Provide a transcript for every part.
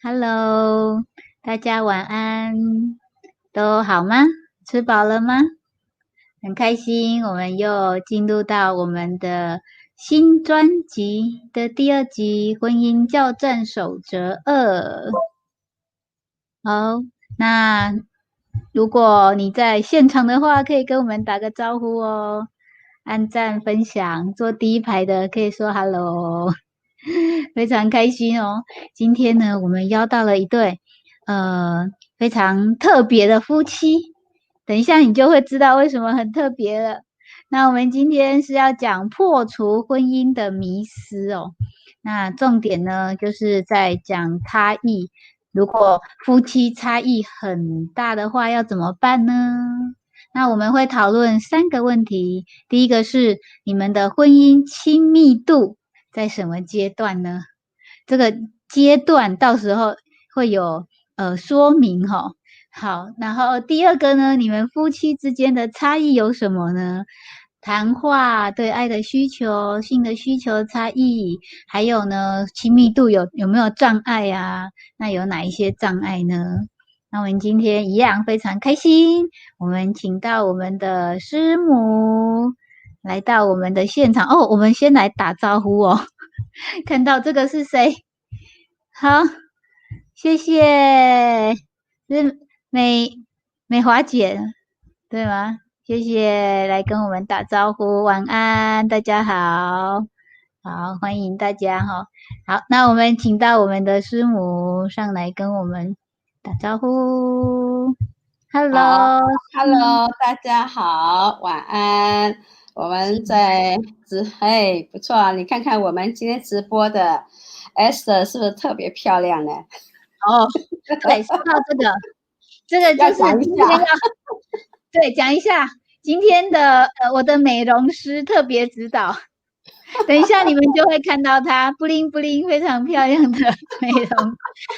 Hello，大家晚安，都好吗？吃饱了吗？很开心，我们又进入到我们的新专辑的第二集《婚姻教战守则2》。好，那如果你在现场的话，可以跟我们打个招呼哦，按赞、分享，坐第一排的可以说 Hello。非常开心哦！今天呢，我们邀到了一对非常特别的夫妻。等一下，你就会知道为什么很特别了。那我们今天是要讲破除婚姻的迷思哦。那重点呢，就是在讲差异。如果夫妻差异很大的话，要怎么办呢？那我们会讨论3个问题。第一个是你们的婚姻亲密度在什么阶段呢？这个阶段到时候会有说明哈。好，然后第二个呢，你们夫妻之间的差异有什么呢？谈话、对爱的需求、性的需求差异，还有呢，亲密度有没有障碍呀？那有哪一些障碍呢？那我们今天一样非常开心，我们请到我们的师母来到我们的现场哦。我们先来打招呼哦，看到这个是谁？好，谢谢，是美华姐，对吗？谢谢，来跟我们打招呼，晚安，大家好，好，欢迎大家哈。好，那我们请到我们的师母上来跟我们打招呼好，Hello，，Hello，大家好，晚安。我们不错啊，你看看我们今天直播的 Esther 是不是特别漂亮呢？哦，对，说到这个要就是讲一下。今天对讲一下今天的我的美容师特别指导。等一下，你们就会看到它布灵布灵非常漂亮的美容，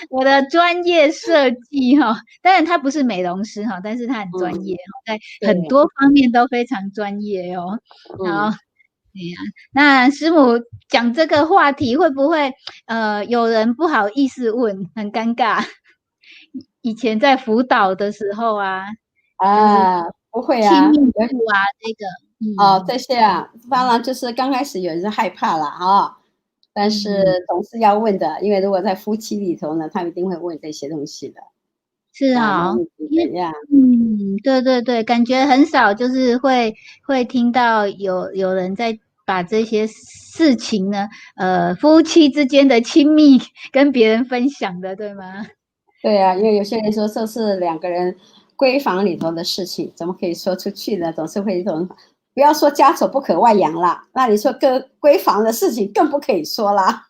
我的专业设计哈。当然，他不是美容师哈，但是他很专业在很对，多方面都非常专业哦。好，嗯，对呀，那师母讲这个话题会不会有人不好意思问，很尴尬？以前在辅导的时候啊，就是不会亲啊，密度啊，这个，这些啊，当然就是刚开始有人害怕了啊，但是嗯。总是要问的，因为如果在夫妻里头呢，他们一定会问这些东西的啊，那是啊，问题因为怎样？对对对，感觉很少，就是会听到有人在把这些事情呢，夫妻之间的亲密跟别人分享的，对吗？对啊，因为有些人说这是两个人闺房里头的事情，怎么可以说出去呢？总是会一种，不要说家丑不可外扬啦，那你说跟闺房的事情更不可以说啦。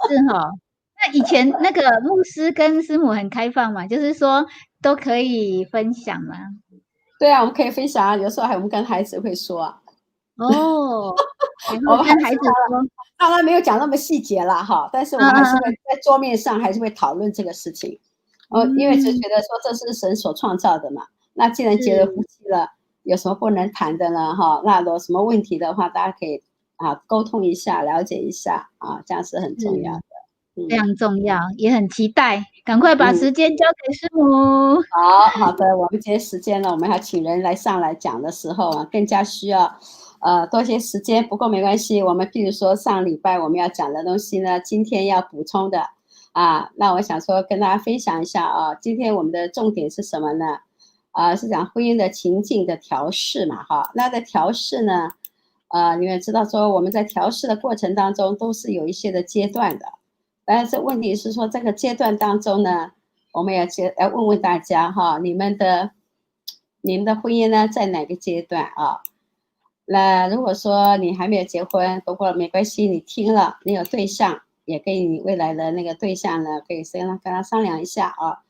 是哈。那以前那个牧师跟师母很开放嘛，就是说都可以分享嘛。对啊，我们可以分享啊，有时候还我们跟孩子会说啊，哦，还我们孩会跟孩子子说，当然没有讲那么细节啦哈，但是我嗯们还是会嗯嗯在桌面上还是会讨论这个事情。因为只嗯，觉得说这是神所创造的嘛，那既然结了夫是妻了，有什么不能谈的呢？哈，那有什么问题的话，大家可以沟通一下，了解一下啊，这样是很重要是。的。嗯非常重要，也很期待，赶快把嗯，时间交给师母。好的，我们今天时间呢，我们要请人来上来讲的时候啊，更加需要多些时间。不过没关系，我们譬如说上礼拜我们要讲的东西呢，今天要补充的啊，那我想说跟大家分享一下啊，今天我们的重点是什么呢？是讲婚姻的情境的调试嘛，哈。那在调试呢，你们知道说我们在调试的过程当中都是有一些的阶段的，但是问题是说这个阶段当中呢，我们要问问大家哈，你们的婚姻呢在哪个阶段啊？那如果说你还没有结婚，不过没关系，你听了，你有对象，也跟你未来的那个对象呢，可以跟他商量一下啊。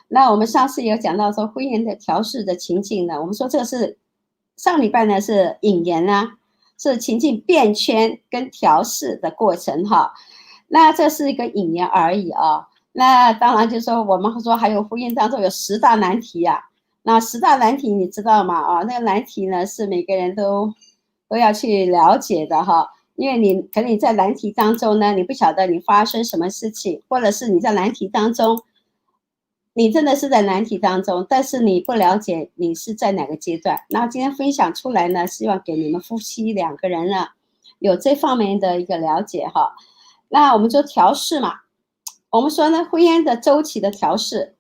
那我们上次有讲到说婚姻的调试的情境呢，我们说这个是上礼拜呢是引言啊，是情境变圈跟调试的过程哈。那这是一个引言而已啊。那当然就是说我们说还有婚姻当中有10大难题啊。那10大难题你知道吗？啊，那个难题呢是每个人都要去了解的哈。因为你可能你在难题当中呢，你不晓得你发生什么事情，或者是你在难题当中，你真的是在难题当中，但是你不了解你是在哪个阶段。那今天分享出来呢，希望给你们夫妻两个人呢有这方面的一个了解哈。那我们说调试嘛，我们说呢，婚姻的周期的调试，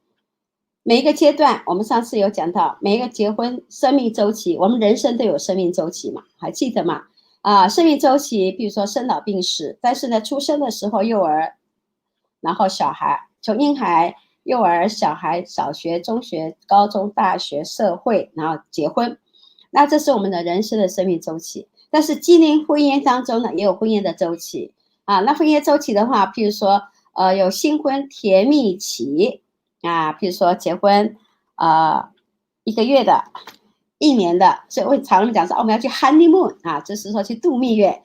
每一个阶段，我们上次有讲到，每一个结婚生命周期，我们人生都有生命周期嘛，还记得吗？生命周期，比如说生老病死，但是呢，出生的时候幼儿，然后小孩，从婴孩、幼儿、小孩、小学、中学、高中、大学、社会，然后结婚，那这是我们的人生的生命周期。但是经营婚姻当中呢，也有婚姻的周期那婚姻周期的话，譬如说，有新婚甜蜜期譬如说结婚1个月的。1年的，所以我常常讲说，我们要去 honeymoon 就是说去度蜜月。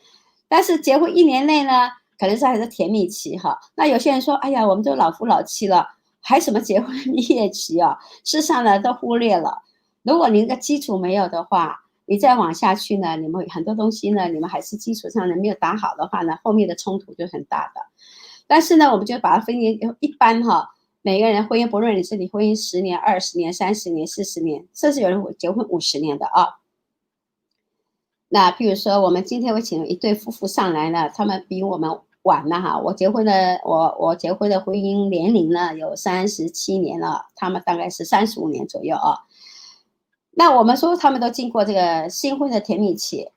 但是结婚1年内呢，可能是还是甜蜜期哈。那有些人说，哎呀，我们都老夫老妻了，还什么结婚蜜月期事实上呢，都忽略了。如果您的基础没有的话，你再往下去呢，你们很多东西呢，你们还是基础上呢没有打好的话呢，后面的冲突就很大的。但是呢，我们就把它分为一般每个人婚姻，不论你是你婚姻10年、20年、30年、40年，甚至有人结婚50年的那譬如说，我们今天会请一对夫妇上来呢，他们比我们晚了我结婚的婚姻年龄呢有37年了，他们大概是35年左右那我们说他们都经过这个新婚的甜蜜期，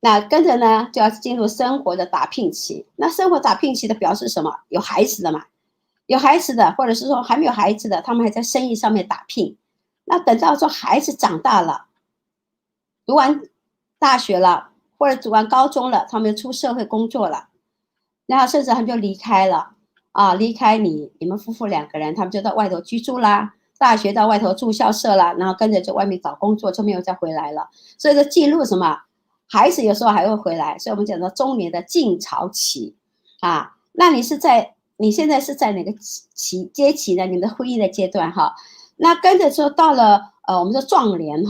那跟着呢就要进入生活的打拼期。那生活打拼期的表示什么？有孩子的嘛。有孩子的，或者是说还没有孩子的，他们还在生意上面打拼。那等到说孩子长大了，读完大学了，或者读完高中了，他们就出社会工作了，然后甚至他们就离开了离开你们夫妇两个人，他们就到外头居住啦，大学到外头住校舍啦，然后跟着就外面找工作，就没有再回来了。所以说进入什么，孩子有时候还会回来，所以我们讲到中年的静潮期那你现在是在哪个阶期呢？你的婚姻的阶段那跟着说到了我们说壮年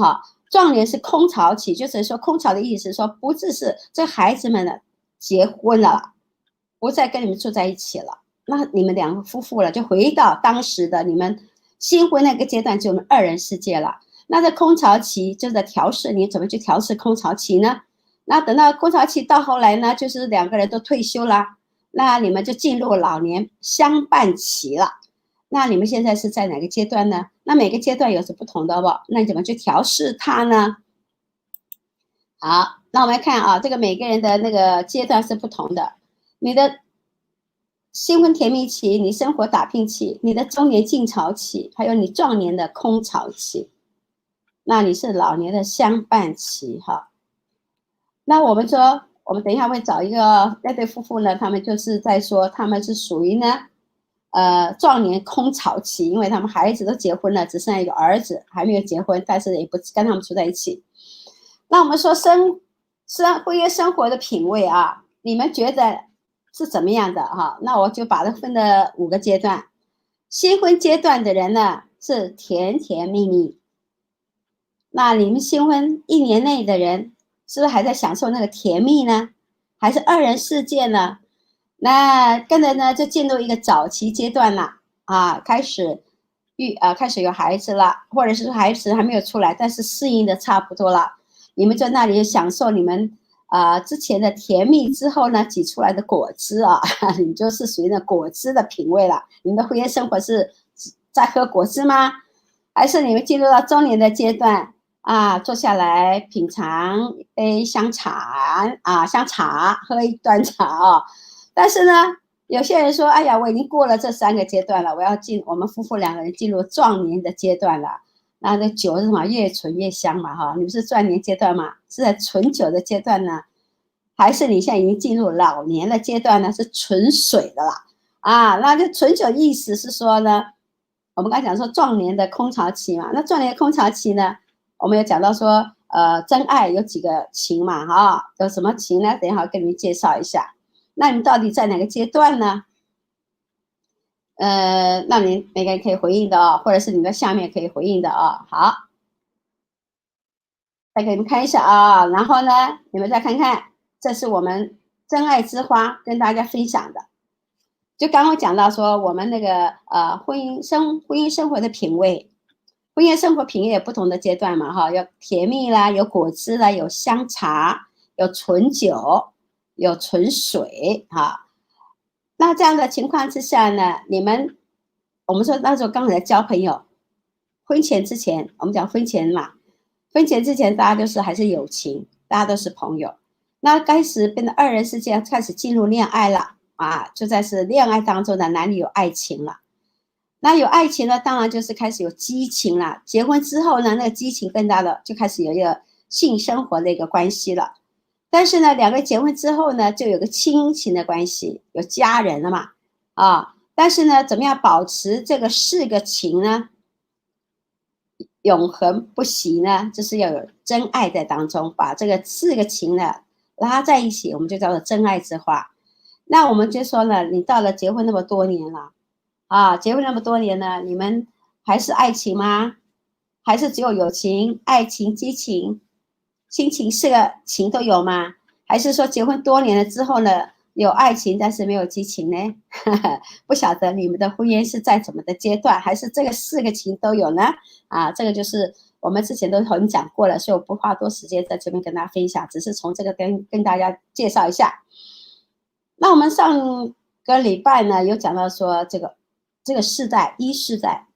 壮年是空巢期，就是说空巢的意思是说不只是这孩子们呢结婚了，不再跟你们住在一起了，那你们两个夫妇了就回到当时的你们新婚那个阶段，就我们2人世界了。那在空巢期就在调试，你怎么去调试空巢期呢？那等到空巢期到后来呢，就是两个人都退休了。那你们就进入老年相伴期了。那你们现在是在哪个阶段呢？那每个阶段有着不同的那你怎么去调试它呢？好，那我们来看这个每个人的那个阶段是不同的。你的新婚甜蜜期，你生活打拼期，你的中年静潮期，还有你壮年的空巢期，那你是老年的相伴期那我们说，我们等一下会找一个那对夫妇呢，他们就是在说他们是属于呢，壮年空巢期，因为他们孩子都结婚了，只剩下一个儿子还没有结婚，但是也不跟他们住在一起。那我们说婚姻生活的品味你们觉得是怎么样的那我就把它分了5个阶段。新婚阶段的人呢是甜甜蜜蜜，那你们新婚1年内的人，是不是还在享受那个甜蜜呢？还是2人世界呢？那跟着呢，就进入一个早期阶段了开始有孩子了，或者是说孩子还没有出来，但是适应的差不多了。你们在那里享受你们之前的甜蜜之后呢，挤出来的果汁你就是属于那果汁的品味了。你们的婚姻生活是在喝果汁吗？还是你们进入到中年的阶段？坐下来品尝一杯香茶喝一端茶但是呢，有些人说，哎呀，我已经过了这3个阶段了，我们夫妇2个人进入壮年的阶段了。那这酒是什么？越醇越香嘛你们是壮年阶段嘛？是在醇酒的阶段呢，还是你现在已经进入老年的阶段呢？是纯水的了那这纯酒意思是说呢，我们刚才讲说壮年的空巢期嘛，那壮年的空巢期呢？我们有讲到说，真爱有几个情嘛有什么情呢？等一会儿跟你们介绍一下。那你们到底在哪个阶段呢？那你每个人可以回应的或者是你在下面可以回应的好，再给你们看一下然后呢，你们再看看，这是我们真爱之花跟大家分享的。就刚刚讲到说我们那个婚姻生活的品味，婚姻生活品味有不同的阶段嘛哈，有甜蜜啦，有果汁啦，有香茶，有纯酒，有纯水哈。那这样的情况之下呢，我们说那时候刚才交朋友，婚前之前我们讲婚前嘛，婚前之前大家都是还是友情，大家都是朋友。那开始变成二人世界，开始进入恋爱了啊，就在是恋爱当中的男女有爱情了。那有爱情呢，当然就是开始有激情了。结婚之后呢，那个激情更大的，就开始有一个性生活的一个关系了。但是呢，两个结婚之后呢，就有个亲情的关系，有家人了嘛，啊。但是呢，怎么样保持这个四个情呢？永恒不息呢，就是要有真爱在当中，把这个四个情呢拉在一起，我们就叫做真爱之花。那我们就说呢，你到了结婚那么多年了，啊，结婚那么多年呢，你们还是爱情吗？还是只有友情、爱情、激情、亲情四个情都有吗？还是说结婚多年了之后呢，有爱情但是没有激情呢？不晓得你们的婚姻是在怎么的阶段，还是这个四个情都有呢？啊，这个就是我们之前都很讲过了，所以我不花多时间在这边跟大家分享，只是从这个跟大家介绍一下。那我们上个礼拜呢，有讲到说这个世代世代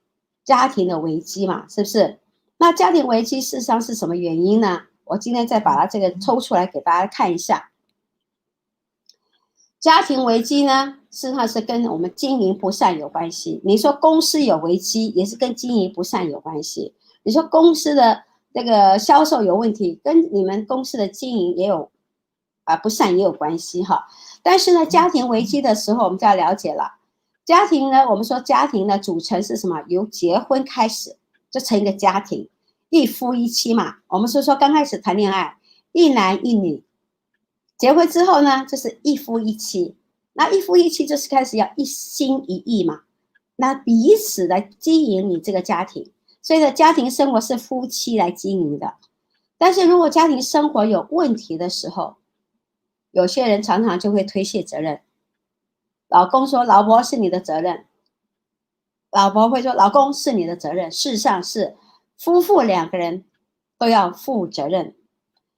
家庭的危机嘛，是不是？那家庭危机事实上是什么原因呢？我今天再把它这个抽出来给大家看一下。家庭危机呢，事实上是跟我们经营不善有关系。你说公司有危机，也是跟经营不善有关系。你说公司的这个销售有问题，跟你们公司的经营也有不善也有关系哈。但是呢，家庭危机的时候，我们就要了解了。家庭呢，我们说家庭的组成是什么？由结婚开始就成一个家庭，一夫一妻嘛。我们说刚开始谈恋爱，一男一女。结婚之后呢，就是一夫一妻。那一夫一妻就是开始要一心一意嘛，那彼此来经营你这个家庭。所以呢，家庭生活是夫妻来经营的。但是如果家庭生活有问题的时候，有些人常常就会推卸责任。老公说老婆是你的责任，老婆会说老公是你的责任。事实上是夫妇两个人都要负责任。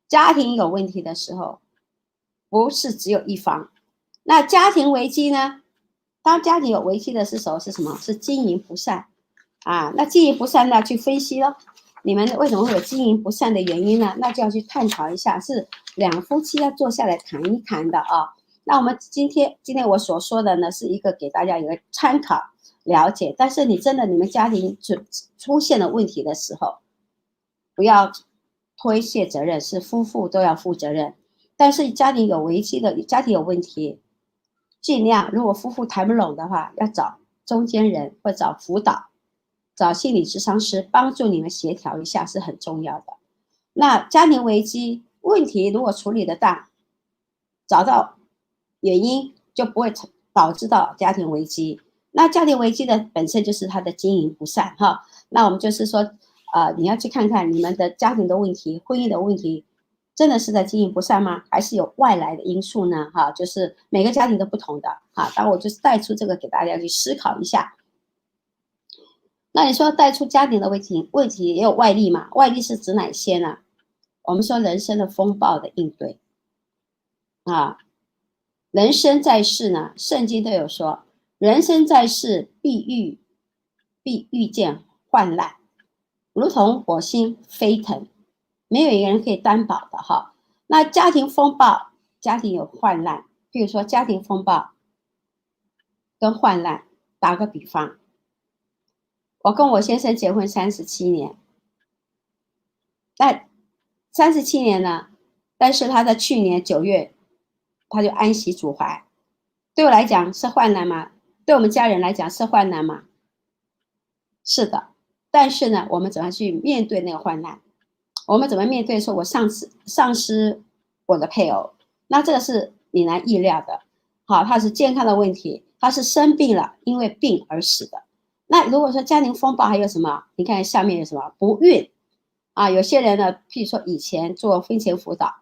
家庭有问题的时候，不是只有一方。那家庭危机呢？当家庭有危机的时候是什么？是经营不善啊。那经营不善呢，去分析咯，你们为什么会有经营不善的原因呢？那就要去探讨一下，是两夫妻要坐下来谈一谈的啊。那我们今天我所说的呢，是一个给大家有个参考了解。但是你们家庭出现了问题的时候，不要推卸责任，是夫妇都要负责任。但是家庭有危机的，家庭有问题，尽量如果夫妇谈不拢的话，要找中间人或找辅导，找心理咨商师帮助你们协调一下是很重要的。那家庭危机问题如果处理得当，找到原因就不会导致到家庭危机。那家庭危机的本身就是它的经营不善哈。那我们就是说你要去看看你们的家庭的问题，婚姻的问题真的是在经营不善吗？还是有外来的因素呢？哈，就是每个家庭都不同的哈。当我就是带出这个给大家去思考一下。那你说带出家庭的问题也有外力嘛？外力是指哪些呢？我们说人生的风暴的应对啊，人生在世呢，圣经都有说，人生在世必遇见患难，如同火星飞腾，没有一个人可以担保的哈。那家庭风暴，家庭有患难，比如说家庭风暴跟患难，打个比方，我跟我先生结婚37年，那37年呢，但是他在去年9月他就安息主怀，对我来讲是患难吗？对我们家人来讲是患难吗？是的。但是呢，我们怎么去面对那个患难？我们怎么面对说我丧失我的配偶？那这个是你难意料的。好，他是健康的问题，他是生病了，因为病而死的。那如果说家庭风暴还有什么？你看下面有什么？不孕啊，有些人呢，譬如说以前做婚前辅导，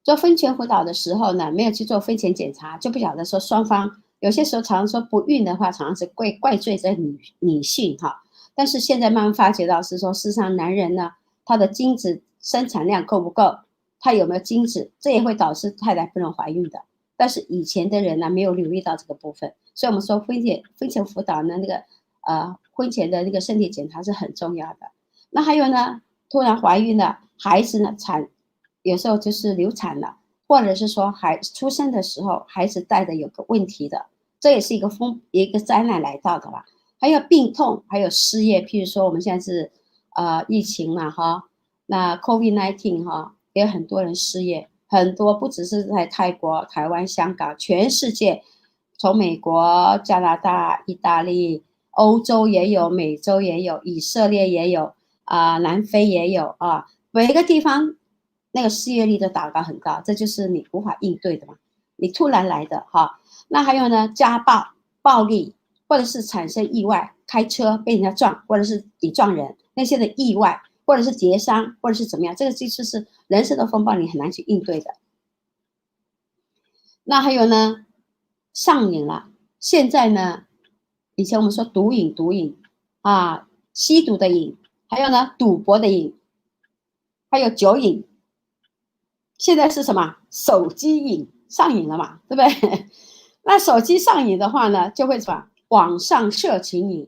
做婚前辅导的时候呢，没有去做婚前检查，就不晓得说双方有些时候常常说不孕的话，常常是怪罪在女性哈。但是现在慢慢发觉到是说，事实上男人呢，他的精子生产量够不够，他有没有精子，这也会导致太太不能怀孕的。但是以前的人呢，没有留意到这个部分，所以我们说婚前辅导呢，那个婚前的那个身体检查是很重要的。那还有呢，突然怀孕了，孩子呢有时候就是流产了，或者是说出生的时候孩子带的有个问题的，这也是一个灾难来到的吧。还有病痛，还有失业，譬如说我们现在是疫情嘛哈，那 COVID-19 哈，也有很多人失业，很多不只是在泰国、台湾、香港，全世界，从美国、加拿大、意大利、欧洲也有，美洲也有，以色列也有南非也有啊，每一个地方那个失业率都达到很高，这就是你无法应对的嘛，你突然来的哈。那还有呢，家暴、暴力，或者是产生意外，开车被人家撞，或者是你撞人，那些的意外，或者是跌伤，或者是怎么样，这个就是人生的风暴，你很难去应对的。那还有呢，上瘾了，现在呢，以前我们说毒瘾啊，吸毒的瘾，还有呢，赌博的瘾，还有酒瘾，现在是什么？手机瘾上瘾了嘛，对不对？那手机上瘾的话呢，就会什么？网上色情瘾。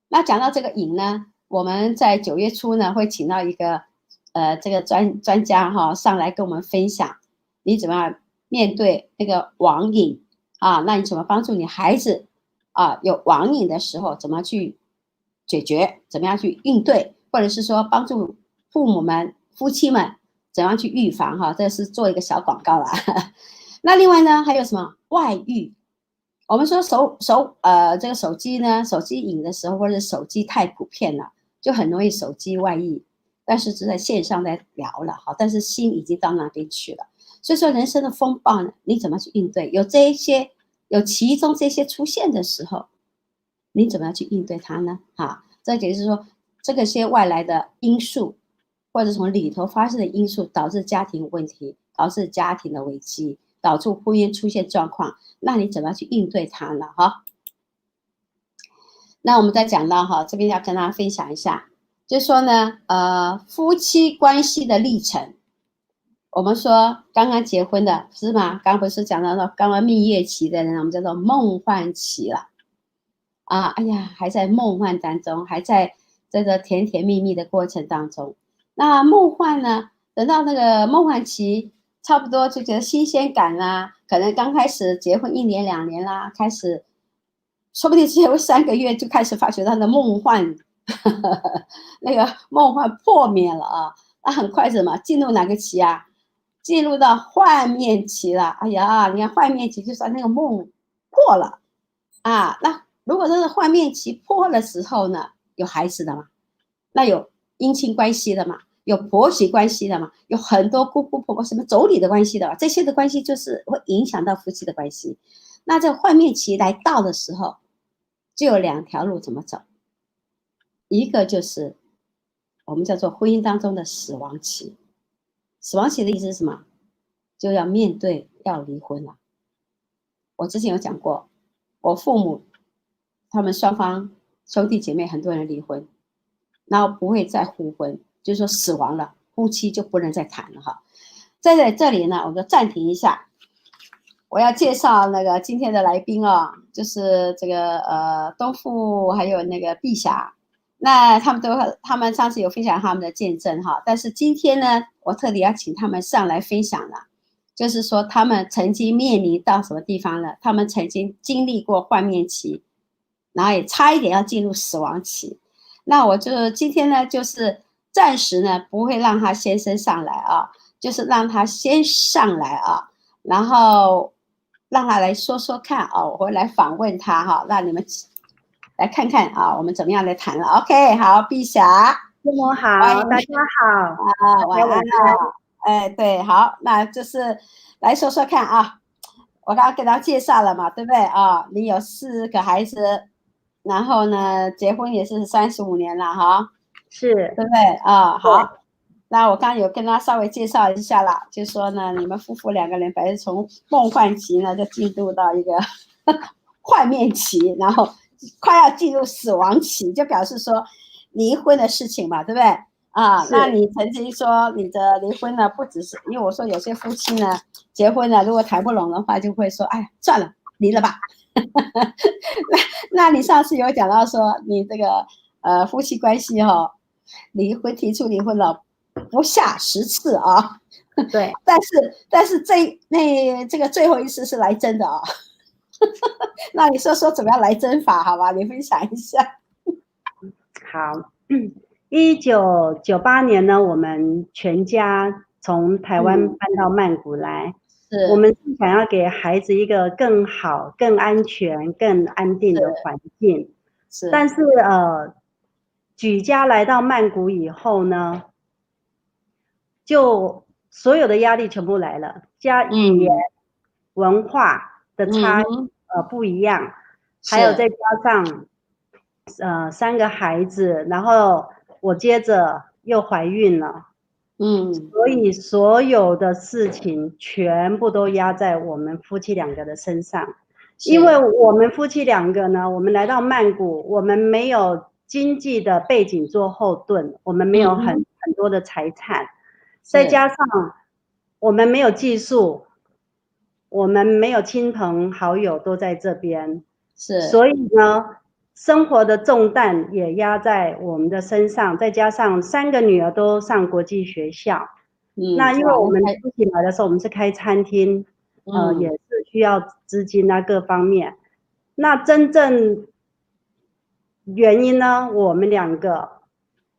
那讲到这个瘾呢，我们在9月初呢会请到一个这个专家哈上来跟我们分享，你怎么样面对那个网瘾啊？那你怎么帮助你孩子啊有网瘾的时候怎么去解决？怎么样去应对？或者是说帮助父母们、夫妻们怎样去预防哈？这是做一个小广告啦。那另外呢，还有什么外遇？我们说这个手机呢，手机瘾的时候，或者手机太普遍了，就很容易手机外溢。但是是在线上在聊了哈，但是心已经到那边去了。所以说人生的风暴呢，你怎么去应对？有其中这些出现的时候，你怎么样去应对它呢？哈，这就是说这个些外来的因素，或者从里头发生的因素，导致家庭问题，导致家庭的危机，导致婚姻出现状况。那你怎么去应对它呢？哈，那我们再讲到哈，这边要跟大家分享一下，就是说呢，夫妻关系的历程。我们说刚刚结婚的是吗？刚不是讲到说刚刚蜜月期的人，我们叫做梦幻期了啊！哎呀，还在梦幻当中，还在这个甜甜蜜蜜的过程当中。那梦幻呢？等到那个梦幻期差不多就觉得新鲜感啦，可能刚开始结婚1年2年啦，开始说不定结婚3个月就开始发觉他的梦幻，那个梦幻破灭了啊！那很快什么进入哪个期啊？进入到幻灭期了。哎呀，你看幻灭期就算那个梦破了啊。那如果这个幻灭期破的时候呢，有孩子的嘛？那有姻亲关系的嘛？有婆媳关系的嘛？有很多姑姑婆婆什么妯娌的关系的嘛？这些的关系就是会影响到夫妻的关系。那这幻灭期来到的时候，就有2条路怎么走。一个就是我们叫做婚姻当中的死亡期。死亡期的意思是什么？就要面对要离婚了。我之前有讲过，我父母他们双方兄弟姐妹很多人离婚，然后不会再互婚，就是说死亡了，夫妻就不能再谈了哈。在这里呢，我就暂停一下，我要介绍那个今天的来宾哦，就是这个东富还有那个碧霞。那他们上次有分享他们的见证哈，但是今天呢，我特地要请他们上来分享了，就是说他们曾经面临到什么地方了，他们曾经经历过幻灭期，然后也差一点要进入死亡期。那我就今天呢，就是暂时呢不会让他先生上来啊，就是让他先上来啊，然后让他来说说看啊，我会来访问他哈，让你们来看看啊，我们怎么样来谈了。OK， 好，碧霞，父母好，欢迎大家好，晚安了。哎，对，好，那就是来说说看啊。我刚刚给他介绍了嘛，对不对啊？你有4个孩子，然后呢，结婚也是35年了哈，是，对不对啊？好，那我刚刚有跟他稍微介绍一下了，就说呢，你们夫妇2个人本来从梦幻期呢，就进入到一个幻灭期，然后快要进入死亡期，就表示说离婚的事情嘛，对不对？啊，那你曾经说你的离婚呢，不只是因为我说有些夫妻呢，结婚了如果谈不拢的话，就会说，哎，算了，离了吧。那你上次有讲到说你这个夫妻关系提出离婚了不下10次啊，对，但是这个最后一次是来真的啊。那你说怎么样来真法好吧？你分享一下。好，1998年呢，我们全家从台湾搬到曼谷来，我们是想要给孩子一个更好、更安全、更安定的环境。但是举家来到曼谷以后呢，就所有的压力全部来了，加语言、文化的差异不一样，还有再加上3个孩子，然后我接着又怀孕了，所以所有的事情全部都压在我们夫妻2个的身上。因为我们夫妻2个呢，我们来到曼谷，我们没有经济的背景做后盾，我们没有很多的财产，再加上我们没有技术，我们没有亲朋好友都在这边，所以呢，生活的重担也压在我们的身上，再加上3个女儿都上国际学校，那因为我们夫妻来的时候，我们是开餐厅，也是需要资金啊各方面。那真正原因呢，我们2个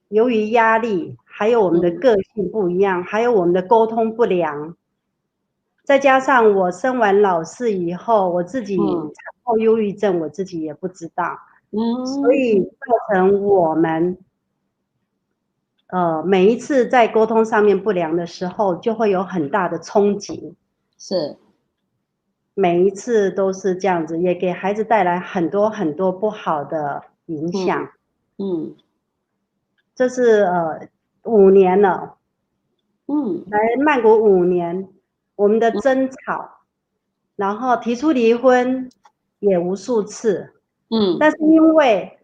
由于压力，还有我们的个性不一样，还有我们的沟通不良，再加上我生完老4以后，我自己产后忧郁症，我自己也不知道，所以造成我们每一次在沟通上面不良的时候，就会有很大的冲击。每一次都是这样子，也给孩子带来很多很多不好的影响。这是5年了，来曼谷5年，我们的争吵，然后提出离婚也无数次，但是因为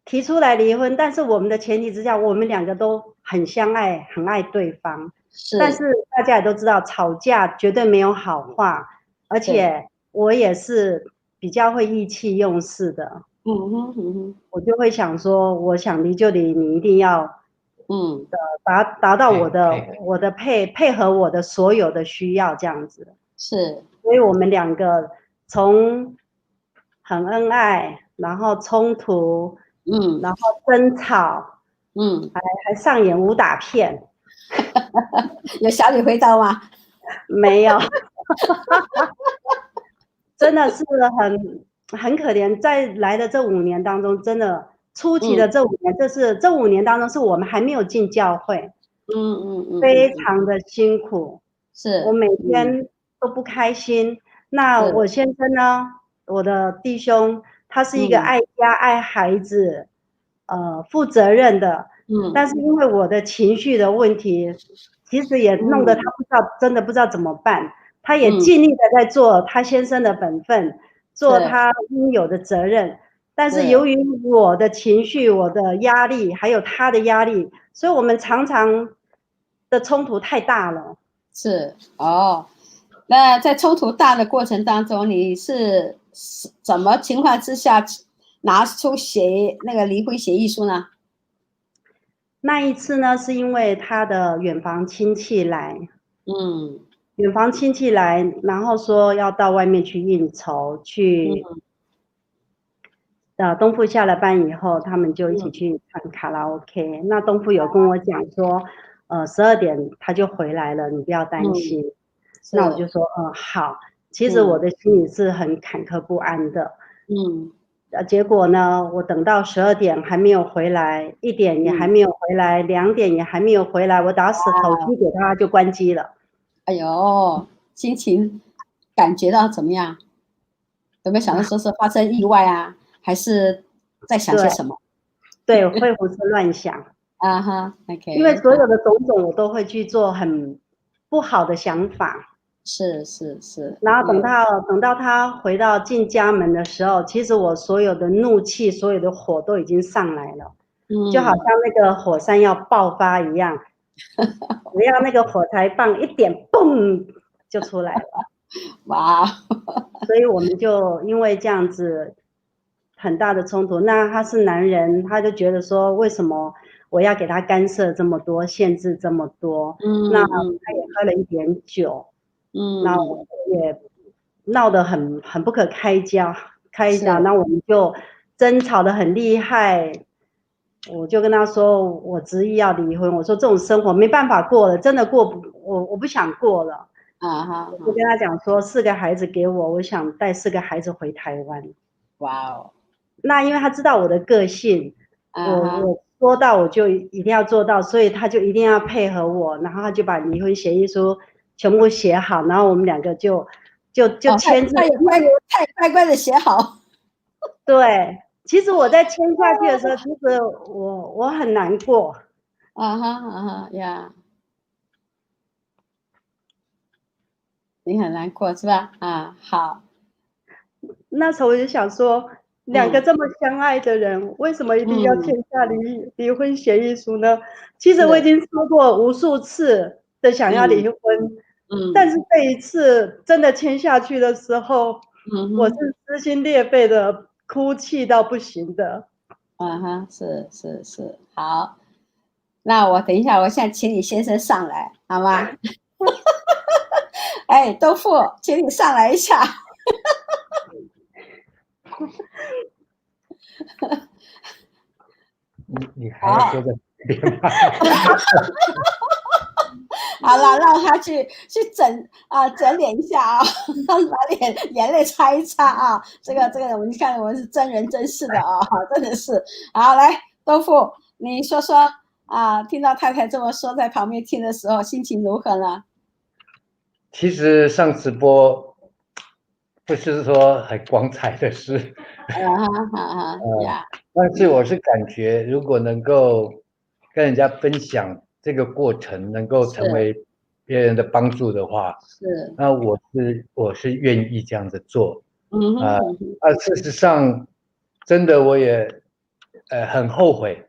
提出来离婚，但是我们的前提之下，我们2个都很相爱，很爱对方，但是大家也都知道，吵架绝对没有好话，而且我也是比较会意气用事的，我就会想说，我想离就离，你一定要达到我的配合我的所有的需要这样子。所以我们2个从很恩爱，然后冲突，然后争吵，还上演武打片。有小李飞刀吗？没有。真的是很可怜，在来的这5年当中，真的初期的这5年，这5年当中是我们还没有进教会，非常的辛苦，我每天都不开心。那我先生呢，我的弟兄，他是一个爱家爱孩子，负责任的，但是因为我的情绪的问题，其实也弄得他真的不知道怎么办。他也尽力的在做他先生的本分，做他应有的责任，但是由于我的情绪、我的压力，还有他的压力，所以我们常常的冲突太大了。那在冲突大的过程当中，你是怎么情况之下拿出那个离婚协议书呢？那一次呢，是因为他的远房亲戚来，远房亲戚来，然后说要到外面去应酬，去东父下了班以后，他们就一起去唱卡拉 OK。那东父有跟我讲说，12点他就回来了，你不要担心。那我就说，好。其实我的心里是很坎坷不安的。结果呢，我等到12点还没有回来，1点也还没有回来，2点也还没有回来，我打手机给他就关机了。哎呦，心情感觉到怎么样？有没有想到说是发生意外啊，还是在想些什么？对，会胡思乱想。啊哈 ，OK，因为所有的种种我都会去做很不好的想法。是，然后等到他回到进家门的时候，其实我所有的怒气、所有的火都已经上来了，就好像那个火山要爆发一样，只要那个火柴棒一点，嘣就出来了。哇，所以我们就因为这样子很大的冲突。那他是男人，他就觉得说，为什么我要给他干涉这么多，限制这么多？那他也喝了一点酒，那我也闹得很不可开交，那我们就争吵得很厉害。我就跟他说，我执意要离婚。我说这种生活没办法过了，真的我不想过了。我就跟他讲说，4个孩子给我，我想带4个孩子回台湾。哇哦！那因为他知道我的个性，我说到我就一定要做到，所以他就一定要配合我，然后他就把离婚协议书全部写好，然后我们2个就签字。他也太乖的写好。对，其实我在签下去的时候，其实我很难过。呀。你很难过是吧？啊，好。那时候我就想说，2个这么相爱的人，为什么一定要签下离婚协议书呢？其实我已经说过无数次的想要离婚，但是这一次真的签下去的时候，我是撕心裂肺的哭泣到不行的。是，好。那我等一下，我现在请你先生上来，好吗？哎，豆腐，请你上来一下。你还要坐在这边吗？好了，让他去整脸一下啊，把眼泪擦一擦啊。这个，我们看我们是真人真事的啊，真的是。好，来，豆腐，你说说啊，听到太太这么说，在旁边听的时候，心情如何呢？其实上直播不是说很光彩的事，但是我是感觉，如果能够跟人家分享这个过程，能够成为别人的帮助的话，那我是愿意这样子做。事实上，真的我也很后悔，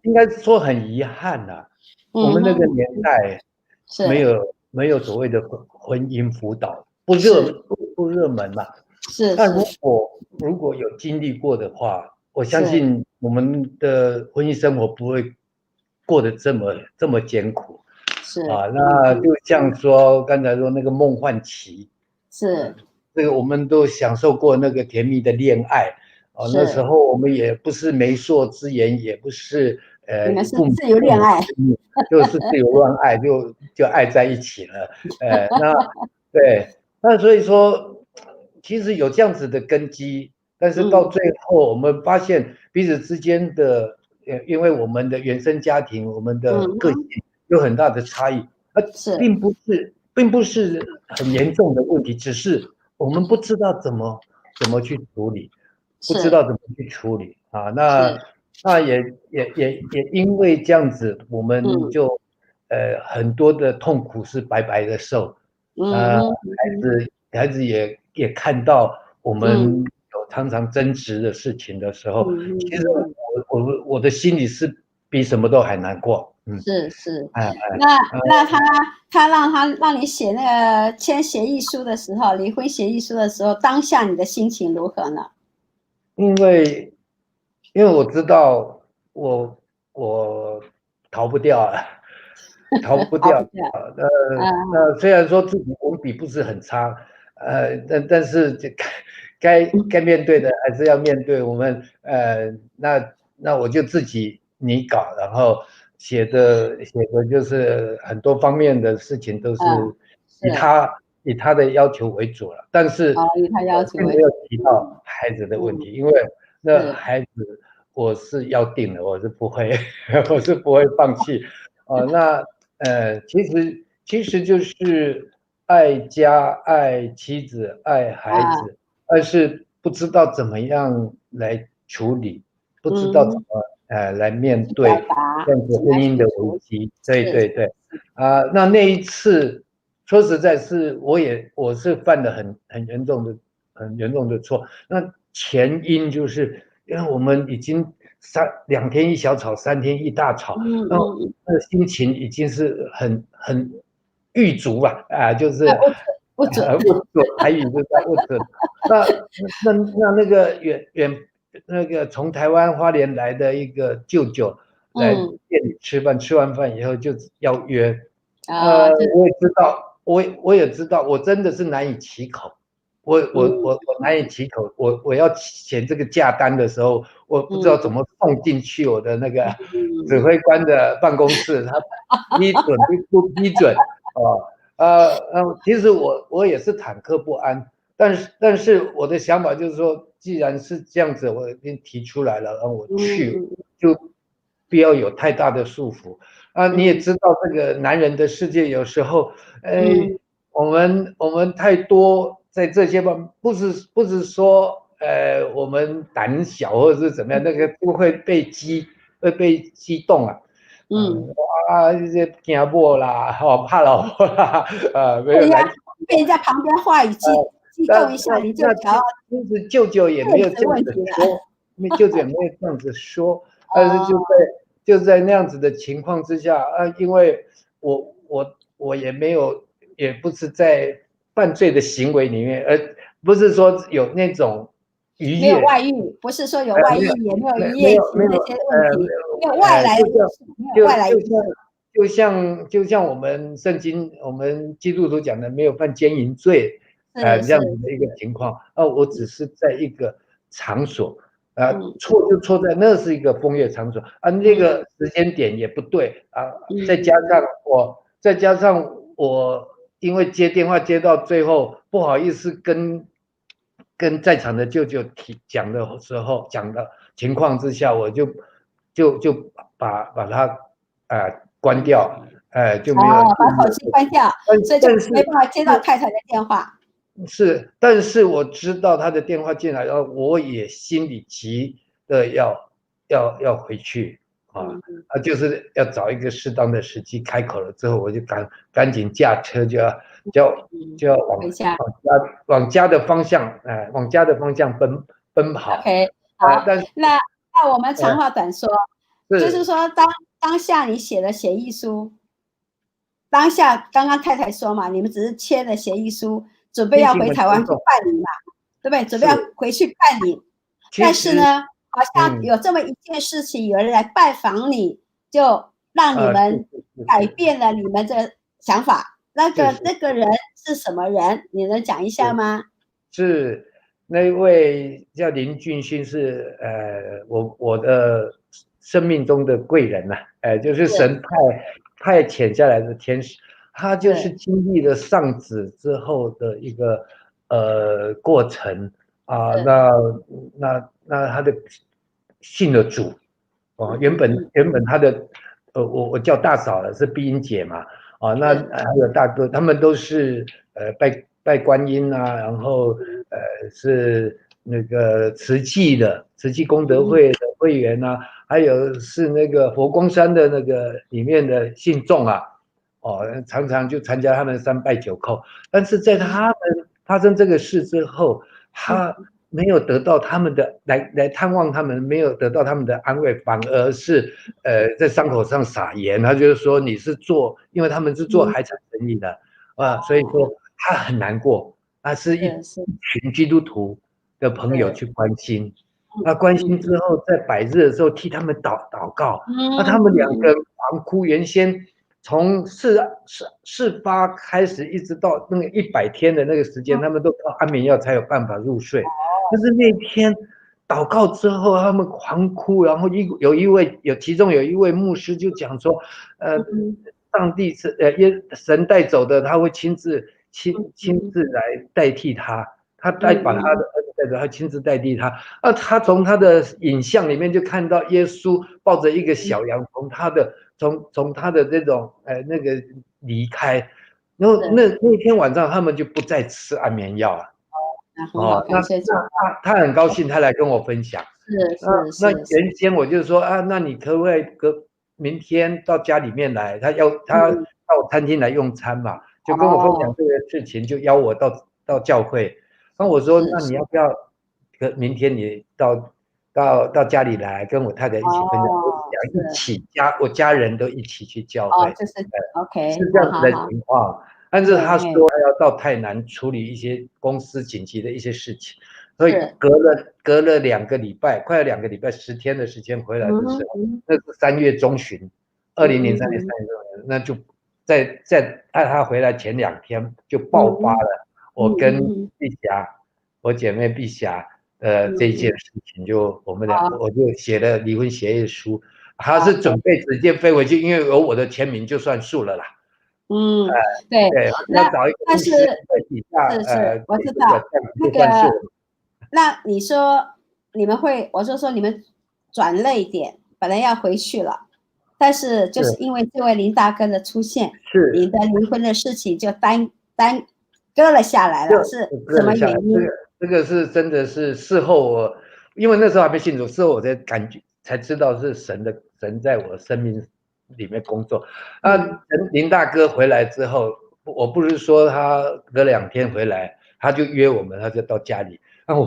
应该说很遗憾呐。我们那个年代没有所谓的婚姻辅导，不热门嘛。但如果有经历过的话，我相信我们的婚姻生活不会过得这么艰苦。那就像说刚才说那个梦幻期，这个我们都享受过那个甜蜜的恋爱。那时候我们也不是媒妁之言，也不是你们是自由恋爱，就是自由恋爱，就爱在一起了。那所以说，其实有这样子的根基，但是到最后我们发现彼此之间的，因为我们的原生家庭，我们的个性有很大的差异，并不是很严重的问题，只是我们不知道怎么去处理。那也因为这样子，我们就很多的痛苦是白白的受。孩子也看到我们有常常争执的事情的时候，其实我的心里是比什么都还难过。那他让你写那个签协议书的时候，离婚协议书的时候，当下你的心情如何呢？因为我知道我逃不掉那虽然说自己文笔不是很差，但是该面对的还是要面对。我们那我就自己拟稿，然后写的就是很多方面的事情都是以他的要求为主了，但是并没有提到孩子的问题，因为那孩子我是要定的，我是不会放弃。其实就是爱家、爱妻子、爱孩子，但是不知道怎么样来处理。不知道怎么来面对这样子婚姻的危机。对对对，那一次说实在是我是犯了很严重的错。那前因就是因为我们已经2天一小吵，3天一大吵，那个心情已经是很郁卒了就是不准，台语就叫不准。那个那个从台湾花莲来的一个舅舅来店里吃饭，吃完饭以后就要约，我也知道，我真的是难以启口。我难以启口，我要写这个价单的时候，我不知道怎么送进去我的那个指挥官的办公室，他批准不批准其实我也是忐忑不安，但是我的想法就是说，既然是这样子，我已经提出来了，让我去，就不要有太大的束缚你也知道，这个男人的世界有时候，我们太多在这些方面，不是说我们胆小或者是怎么样，那个就会被激动这些惊某啦，怕老婆啦，没有来被人家旁边话语激动一下，你就瞧。其实舅舅也没有这样子说，舅舅也没有这样子说，但是就在那样子的情况之下因为我也没有，也不是在犯罪的行为里面，不是说有那种愉悦，没有外遇，不是说有外遇，也没有一夜情那些问题，没有外来的，没有外来的。就像我们圣经，我们基督徒讲的，没有犯奸淫罪这样子的一个情况我只是在一个场所错就错在那是一个风月场所那个时间点也不对再加上我因为接电话接到最后不好意思跟在场的舅舅讲的情况之下，我就把他关掉就没有把手机关掉，所以就没办法接到太太的电话。是，但是我知道他的电话进来，然后我也心里急的要回去就是要找一个适当的时机开口了之后，我就赶紧驾车就要往家的方向往家的方向奔跑。OK， 好，那我们长话短说，就是说当下你写了协议书，当下刚刚太太说嘛，你们只是签了协议书。准备要回台湾去办理嘛，对不对？准备要回去办理，但是呢，好像有这么一件事情，有人来拜访你，就让你们改变了你们的想法。那个人是什么人？你能讲一下吗？是那一位叫林俊勋，是我的生命中的贵人就是神派遣下来的天使。他就是经历了丧子之后的一个过程那他的信了主原本他的我叫大嫂了，是碧英姐嘛那还有大哥，他们都是拜观音然后是那个慈济功德会的会员还有是那个佛光山的那个里面的信众常常就参加他们3拜9叩，但是在他们发生这个事之后，他没有得到他们的来探望他们，没有得到他们的安慰，反而是在伤口上撒盐。他就是说你是因为他们是做海产生意的所以说他很难过是一群基督徒的朋友去关心。关心之后，在百日的时候替他们祷告，他们2个人狂哭，原先从事发开始一直到那个100天的那个时间，他们都靠安眠药才有办法入睡。但是那天祷告之后，他们狂哭，然后其中有一位牧师就讲说，上帝是神带走的，他会亲自来代替他。他把他的儿子带走，他亲自代替他他从他的影像里面就看到耶稣抱着一个小羊从他的这种那个离开，然后那天晚上他们就不再吃安眠药了。那他很高兴，他来跟我分享。那原先我就说啊，那你可不可以明天到家里面来？他到餐厅来用餐嘛，就跟我分享这个事情，就邀我到教会。那我说，那你要不要明天你到家里来，跟我太太一起分享，一起我家人都一起去教会。就是 OK， 是这样子的情况。但是他说他要到泰南处理一些公司紧急的一些事情，所以隔了2个礼拜，快要2个礼拜10天的时间回来的时候，那是3月中旬，2003年3月中旬，那就在他回来前2天就爆发了。我跟碧霞，我姐妹碧霞，这一件事情就我就写了离婚协议书，他是准备直接飞回去，因为有我的签名就算数了啦。对，要找一个但是底下我知道那个，那你说我说你们转累点，本来要回去了，但是就是因为这位林大哥的出现，你的离婚的事情就耽搁了下来了，是什么原因？这个是真的是事后因为那时候还没信主，事后我才知道是神在我生命里面工作。林大哥回来之后，我不是说他隔2天回来，他就约我们，他就到家里。那我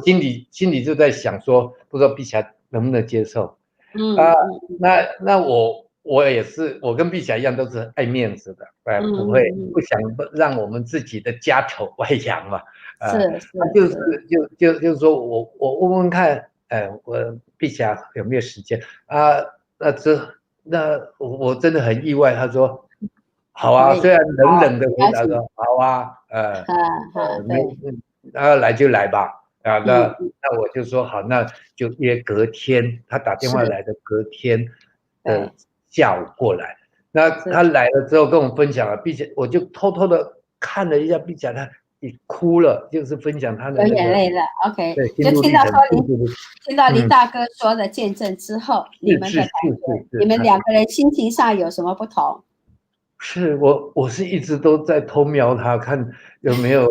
心里就在想说，不知道碧霞能不能接受。那我也是，我跟碧霞一样都是爱面子的，不想让我们自己的家丑外扬嘛。就是说我问问看，我碧霞有没有时间啊？那我真的很意外，他说好啊，虽然冷冷的回答说好啊，那来就来吧。那我就说好，那就约隔天，他打电话来的隔天的下午过来。那他来了之后跟我分享了，并且我就偷偷的看了一下碧霞，他也哭了，就是分享他的有眼泪了。OK， 对，就听到林大哥说的见证之后，你们2个人心情上有什么不同？是我是一直都在偷瞄他，看有没有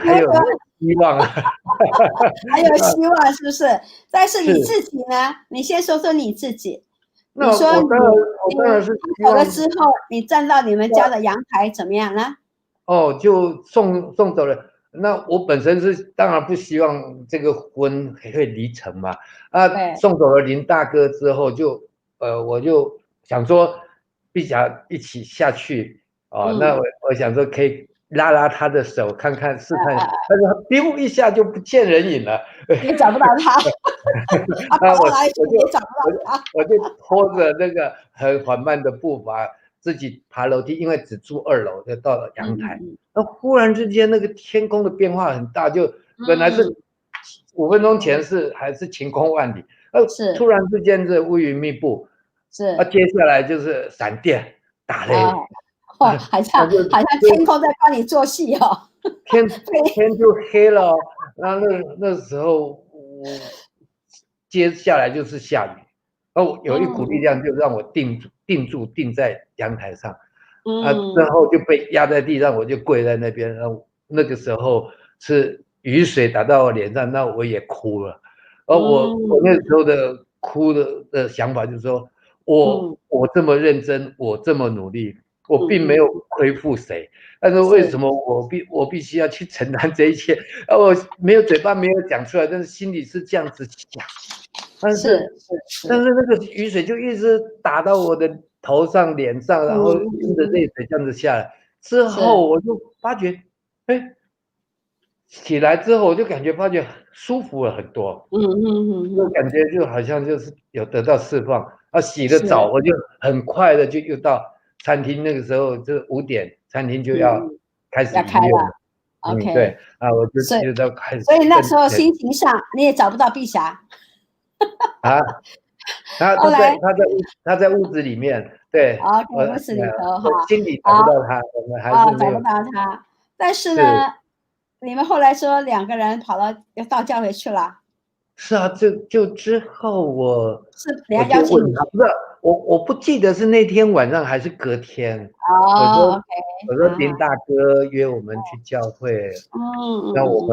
还有希望啊。还有希望是不是？但是你自己呢？你先说说你自己。你说我当然是走了之后，你站到你们家的阳台怎么样呢？就送走了。那我本身是当然不希望这个婚会离成嘛。送走了林大哥之后，我就想说碧霞一起下去那我想说可以拉拉他的手，看看试探，但是他丢一下就不见人影了，也找不到他。我就拖着那个很缓慢的步伐自己爬楼梯，因为只住2楼，就到了阳台。那忽然之间，那个天空的变化很大，就本来是5分钟前还是晴空万里，突然之间是乌云密布，接下来就是闪电打雷，好像天空在帮你做戏哦。天就黑了，那时候接下来就是下雨。有一股力量就让我定在阳台上，之后就被压在地上，我就跪在那边。那个时候是雨水打到我脸上，那我也哭了。我那时候的哭的想法就是说，我这么认真，我这么努力，我并没有亏负谁，但是为什么我必须要去承担这一切？我没有嘴巴没有讲出来，但是心里是这样子想。但是那个雨水就一直打到我的头上、脸上，然后跟着泪水这样子下来。之后我就发觉，起来之后我就发觉舒服了很多。就感觉就好像就是有得到释放。洗个澡，我就很快的就又到餐厅。那个时候就5点，餐厅就要开始营业了。OK，对我就到开始。所以那时候心情上你也找不到碧霞。他在屋子里面，对，屋子里头哈，心里找不到他，我们还是找不到他。但是呢，你们后来说2个人要到教会去了。是啊，就之后人家邀请你，不是我不记得是那天晚上还是隔天。我说林大哥约我们去教会，那我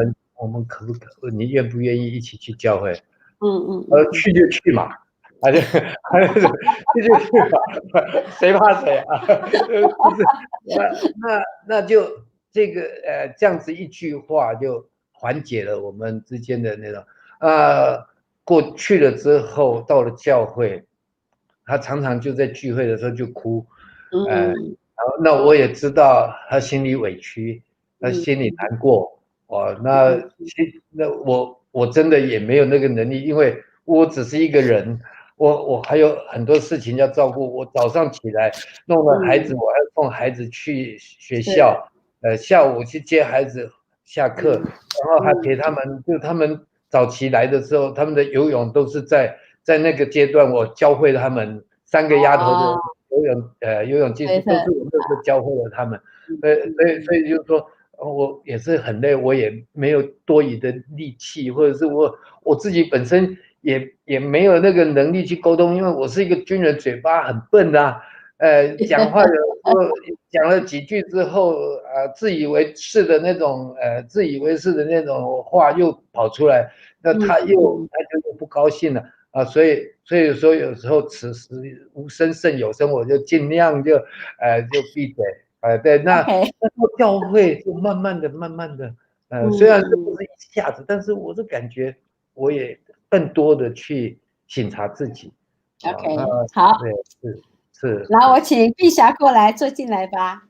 们可不可，你愿不愿意一起去教会？去就去嘛，去就去嘛，谁怕谁啊？那就这个这样子一句话就缓解了我们之间的那种过去了之后到了教会，他常常就在聚会的时候就哭，然后那我也知道他心里委屈，他心里难过，那我真的也没有那个能力，因为我只是一个人，我还有很多事情要照顾，我早上起来弄了孩子，我还要送孩子去学校，下午去接孩子下课，然后还陪他们，就他们早期来的时候，他们的游泳都是在那个阶段，我教会他们3个丫头的游泳技术都是我那时候教会了他们，所以就是说我也是很累，我也没有多余的力气，或者是我自己本身也没有那个能力去沟通，因为我是一个军人，嘴巴很笨啊，讲话有时候讲了几句之后，自以为是的那种话又跑出来，那他就不高兴了所以说有时候此时无声胜有声，我就尽量就闭嘴对，那教会就慢慢的，虽然这不是一下子，但是我是感觉我也更多的去省察自己。OK， 好，对，是。然后我请碧霞过来坐进来吧。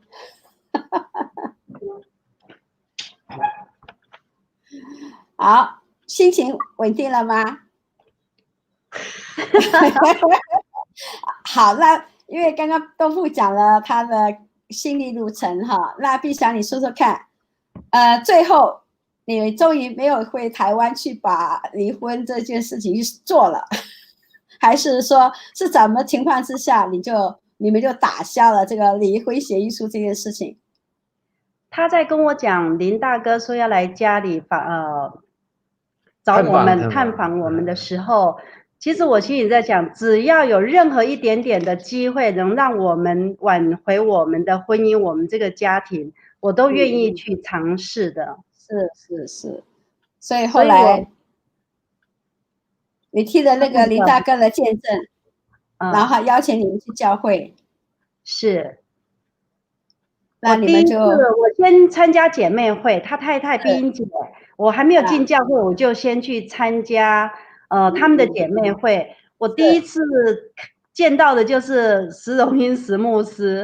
好，心情稳定了吗？好，那因为刚刚东富讲了他的心理路程哈，那碧霞你说说看，最后你终于没有回台湾去把离婚这件事情做了，还是说是怎么情况之下你们就打消了这个离婚协议书这件事情？他在跟我讲林大哥说要来家里找我们探访我们的时候，其实我心里在想，只要有任何一点点的机会能让我们挽回我们的婚姻，我们这个家庭，我都愿意去尝试的。是，所以后来你听了那个林大哥的见证，然后邀请你们去教会，是。那你们就我先参加姐妹会，他太太碧英姐，我还没有进教会，我就先去参加他们的姐妹会。我第一次见到的就是石荣英石牧师，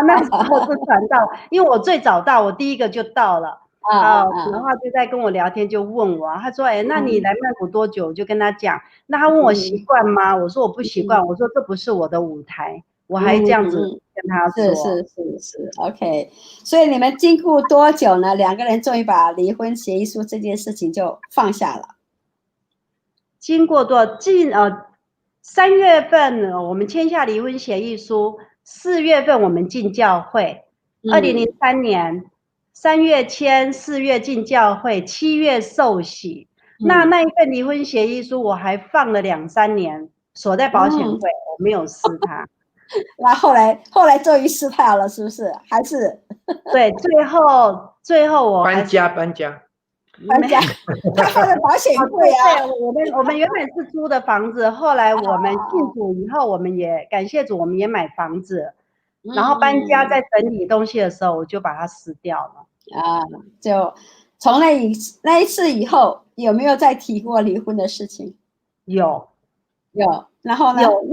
那时候是传道，因为我最早到，我第一个就到了。然后就在跟我聊天，就问我，他说：“那你来曼谷多久？”我就跟他讲，那他问我习惯吗？我说我不习惯，我说这不是我的舞台。我还这样子跟他说，是 OK。所以你们经过多久呢？2个人终于把离婚协议书这件事情就放下了。经过3月份我们签下离婚协议书，4月份我们进教会，2003年3月签，4月进教会，7月受洗。那一份离婚协议书我还放了2、3年，锁在保险柜，我没有撕它。那后来终于撕掉了，是不是？还是对，最后我搬家，他放在保险柜啊。对，我们原本是租的房子，后来我们信主以后，我们也感谢主，我们也买房子，然后搬家在整理东西的时候，我就把它撕掉了。就从那一次以后，有没有再提过离婚的事情？有。然后呢？有，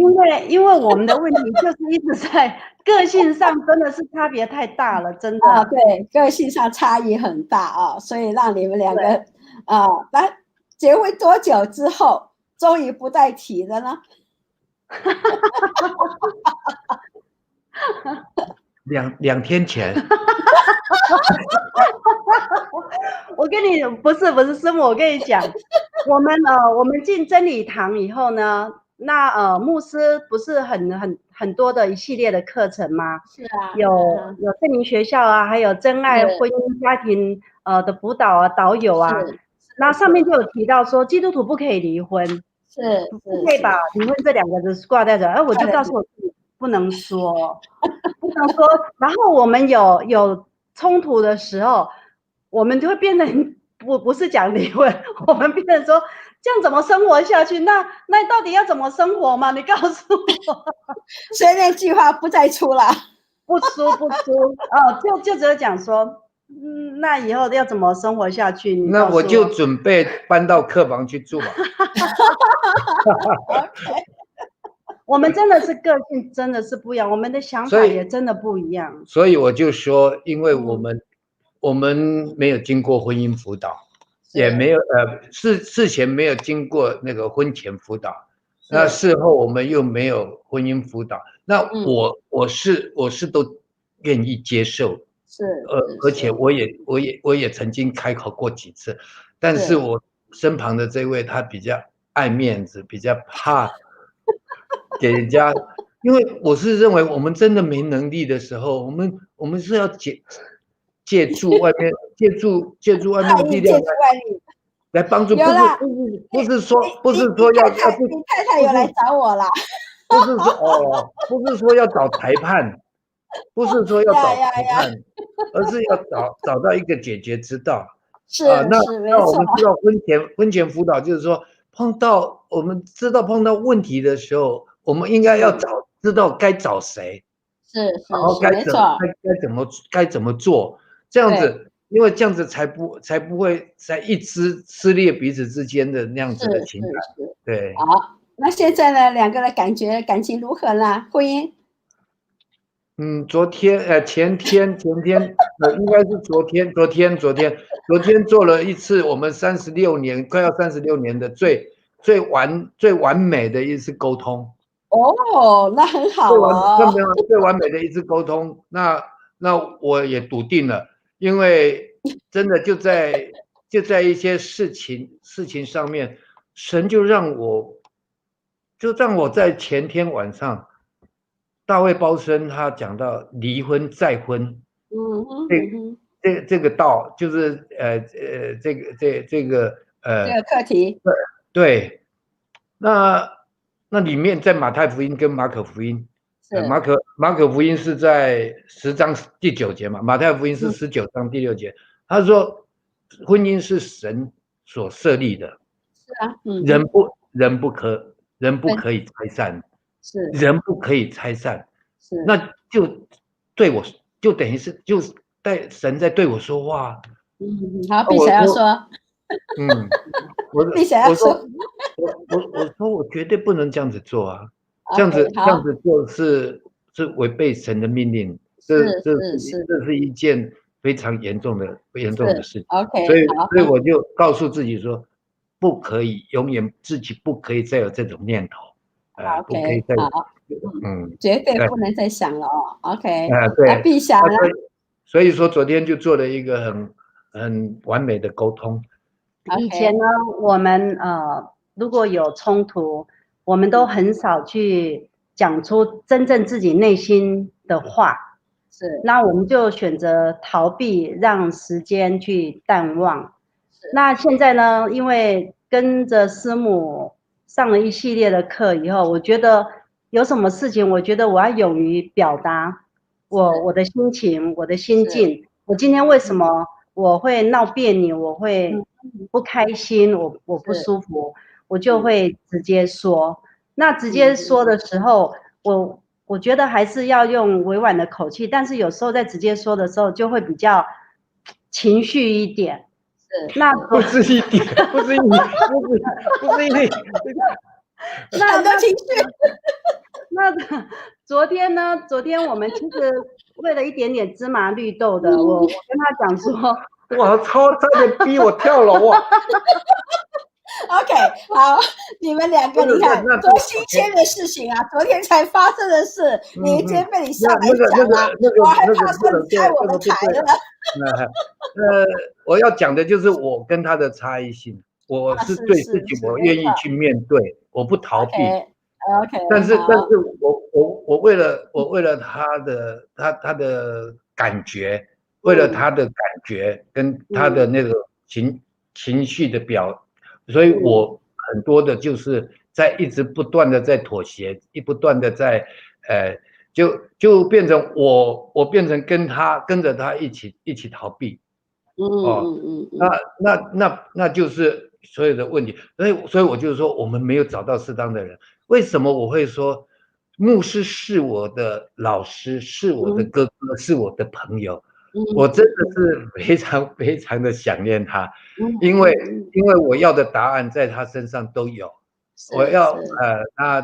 因为我们的问题就是一直在个性上真的是差别太大了，真的。对，个性上差异很大所以让你们2个那结婚多久之后，终于不再提了呢？2天前。我跟你不是师母，我跟你讲，我们进真理堂以后呢，那牧师不是很多的一系列的课程吗？是啊，有圣灵学校啊，还有真爱婚姻家庭的辅导导友啊，那上面就有提到说基督徒不可以离婚，不可以把离婚这2个字挂在这，我就告诉我自己不能说。然后我们有冲突的时候，我们就会变成不是讲离婚，我们变成说这样怎么生活下去？那到底要怎么生活嘛？你告诉我。所以那句话不再出了，不出哦，就只有讲说，那以后要怎么生活下去？那我就准备搬到客房去住吧。我们真的是个性真的是不一样，我们的想法也真的不一样。所以我就说，因为我们没有经过婚姻辅导，也没有事前没有经过那个婚前辅导，那事后我们又没有婚姻辅导，那我是都愿意接受，而且我也曾经开口过几次，但是我身旁的这位他比较爱面子，比较怕给人家，因为我是认为我们真的没能力的时候，我们是要借助外面外面的力量来帮助，不是说要你太太有来找我了，不是说要找裁判，不是说要找裁判，而是要找到一个解决之道。那我们知道婚前辅导就是说，我们知道碰到问题的时候，我们应该要知道该找谁，然后该怎么做，这样子，因为这样子才不会在一直撕裂彼此之间的那样子的情感。对。好，那现在呢，两个人感情如何呢？婚姻？前天，应该是昨天做了一次我们快要36年的最完美的一次沟通。哦，那很好哦。最完美的一次沟通，那我也笃定了，因为真的就在一些事情上面，神就让我在前天晚上。大卫鮑森他讲到离婚再婚，这个道就是这个课题，对，那里面在马太福音跟马可福音，马可福音是在10章第9节嘛，马太福音是19章第6节，他说婚姻是神所设立的，是啊，人不可以拆散。人不可以拆散，那就就等于是神在对我说话。好，陛下要说。陛下要说。我说我绝对不能这样子做啊，这样子做是违背神的命令，这是一件非常严重的事情。所以我就告诉自己说，不可以，永远自己不可以再有这种念头。不可以再绝对不能再想了哦。OK，对，陛下呢？所以说昨天就做了一个很完美的沟通。以前呢，我们如果有冲突，我们都很少去讲出真正自己内心的话，那我们就选择逃避，让时间去淡忘。那现在呢，因为跟着师母上了一系列的课以后，我觉得有什么事情，我觉得我要勇于表达我的心情，我的心境。我今天为什么我会闹别扭，我会不开心，我不舒服，我就会直接说。那直接说的时候，我觉得还是要用委婉的口气，但是有时候在直接说的时候，就会比较情绪一点。那不是一点，不是一点，那很多情绪。那昨天呢？昨天我们其实为了一点点芝麻绿豆的，我跟他讲说，哇，差点逼我跳楼啊！OK， 好，你们两个，你看多新鲜的事情啊！昨天才发生的事，你今天被你上来讲了，我还怕说你开我们台了。我要讲的就是我跟他的差异性，我是对自己我愿意去面对，我不逃避。OK， 但是我为了他的感觉，为了他的感觉跟他的那个情绪的所以我很多的就是一直不断的在妥协，不断的在就变成我变成跟着他一起逃避，那就是所有的问题。所以我就是说，我们没有找到适当的人。为什么我会说，牧师是我的老师，是我的哥哥，是我的朋友？我真的是非常非常的想念他，因为我要的答案在他身上都有。我要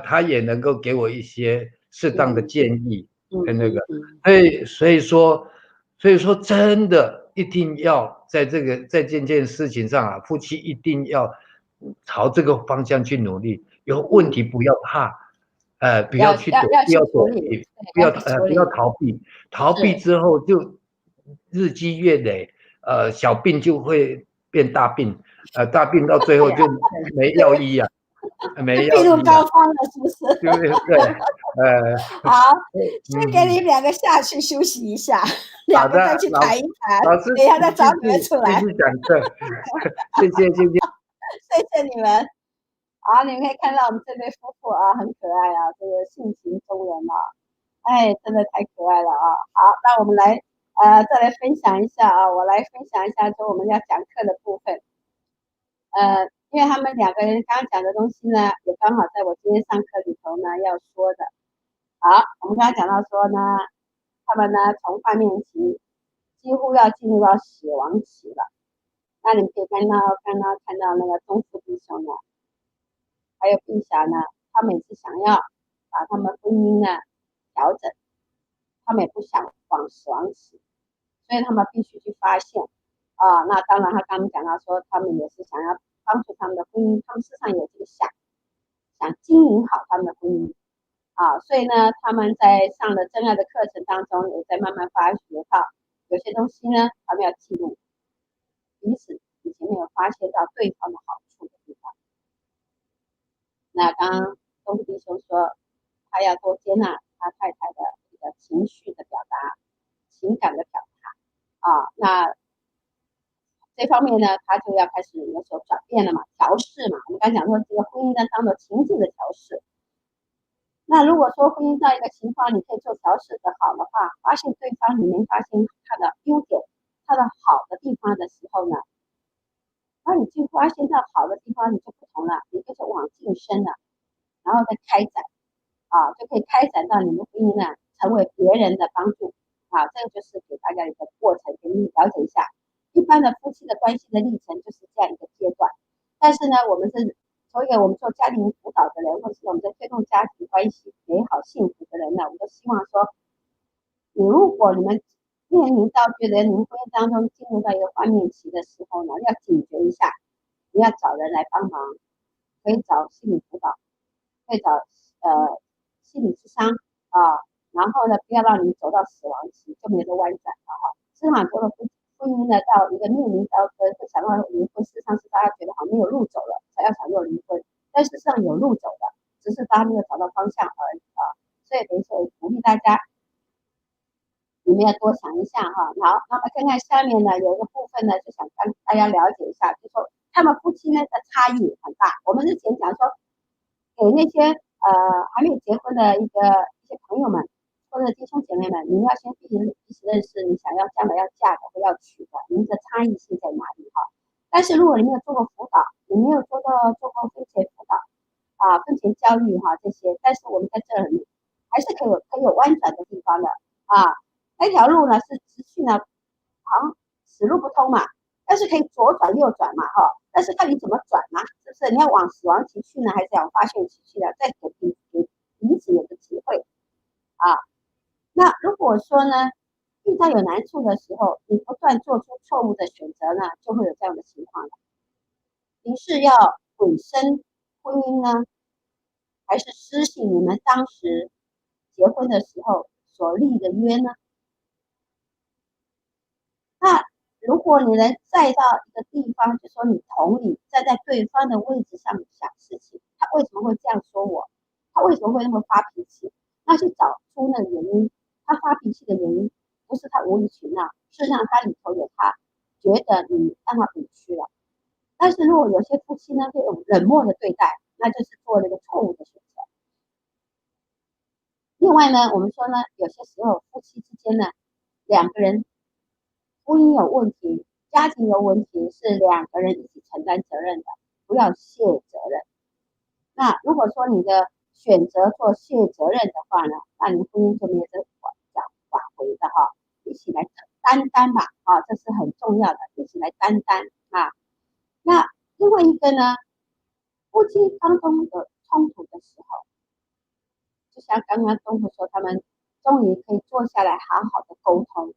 他也能够给我一些适当的建议跟那个，所以说真的一定要在这件事情上啊，夫妻一定要朝这个方向去努力，有问题不要怕，不要去躲，不要躲避，不要逃避，逃避之后就日积月累，小病就会变大病，大病到最后就没药医啊。没病入膏肓了，是不是？对，好，先给你两个下去休息一下，两个再去谈一谈，等一下再找你们出来。继续讲课，谢谢你们。好，你们可以看到我们这对夫妇啊，很可爱啊，这个性情中人啊，哎，真的太可爱了啊。好，那我们来再来分享一下啊，我来分享一下说我们要讲课的部分。因为他们两个人刚刚讲的东西呢，也刚好在我今天上课里头呢要说的。好，我们刚刚讲到说呢，他们呢从换面期几乎要进入到死亡期了。那你们可以看到那个中父弟兄呢，还有碧霞呢，他们也是想要把他们婚姻呢调整，他们也不想往死亡期，所以他们必须去发现啊。那当然，他刚刚讲到说，他们也是想要帮助他们的婚姻，他们事实上有这个想经营好他们的婚姻啊。所以呢，他们在上了真爱的课程当中，也在慢慢发觉到有些东西呢，他们要记录彼此以前没有发现到对方的好处的地方。那刚刚东弟兄说，他要多接纳他太太的一个情绪的表达、情感的表达啊。那这方面呢，他就要开始有所转变了嘛，调试嘛。我们刚讲说，这个婚姻呢，当做情境的调试。那如果说婚姻到一个情况，你可以做调试的好的话，发现对方你没发现他的优点、他的好的地方的时候呢，那你就发现到好的地方，你就不同了，你就是往晋升了，然后再开展啊，就可以开展到你们婚姻呢，成为别人的帮助啊。这个就是给大家一个过程，给你了解一下。一般的夫妻的关系的历程就是这样一个阶段，但是呢，我们是所以我们做家庭辅导的人，或者是我们在推动家庭关系美好幸福的人呢，我们都希望说，如果你们面临到觉得你们婚姻当中进入到一个换面期的时候呢，要警觉一下，你要找人来帮忙，可以找心理辅导，可以找心理咨商啊，然后呢，不要让你走到死亡期，就没有弯转了哈。是很多的婚姻呢，到一个面临到会想要离婚，事实上是大家觉得好像没有路走了，才要想要离婚，但事实上有路走的，只是大家没有找到方向而已啊。所以等于说鼓励大家，你们要多想一下哈。好，那么看看下面呢，有一个部分呢，就想让大家了解一下，就说他们夫妻呢的差异很大。我们之前讲说，给那些还没有结婚的一些朋友们或者弟兄姐妹们，你们要先彼此认识，你想要将来要嫁的或要娶的，你们的差异性在哪里哈？但是如果你没有做过辅导，你没有做过婚前辅导啊、婚前教育哈这些，但是我们在这里还是可以有弯转的地方的啊。那条路呢是直去呢，好像死路不通嘛，但是可以左转右转嘛哈。但是看你怎么转嘛，是不是？你要往死亡期去呢，还是往发现期去呢？再给彼此有个机会啊。那如果说呢，遇到有难处的时候，你不断做出错误的选择呢，就会有这样的情况了。你是要委身婚姻呢，还是失信你们当时结婚的时候所立的约呢？那如果你能站到一个地方，就说你同理，站在对方的位置上想事情，他为什么会这样说我？他为什么会那么发脾气？那去找出那个原因。他发脾气的原因不是他无理取闹，事实上他里头有他觉得你让他委屈了。但是如果有些夫妻呢，这种冷漠的对待，那就是做了一个错误的选择。另外呢，我们说呢，有些时候夫妻之间呢，两个人婚姻有问题，家庭有问题是2个人一起承担责任的，不要卸责任。那如果说你的选择做卸责任的话呢，那你婚姻就没有这个挽回的哈。一起来担当吧，啊，这是很重要的，一起来担当啊。那另外一个呢，夫妻当中的冲突的时候，就像刚刚东虎说，他们终于可以坐下来好好的沟通。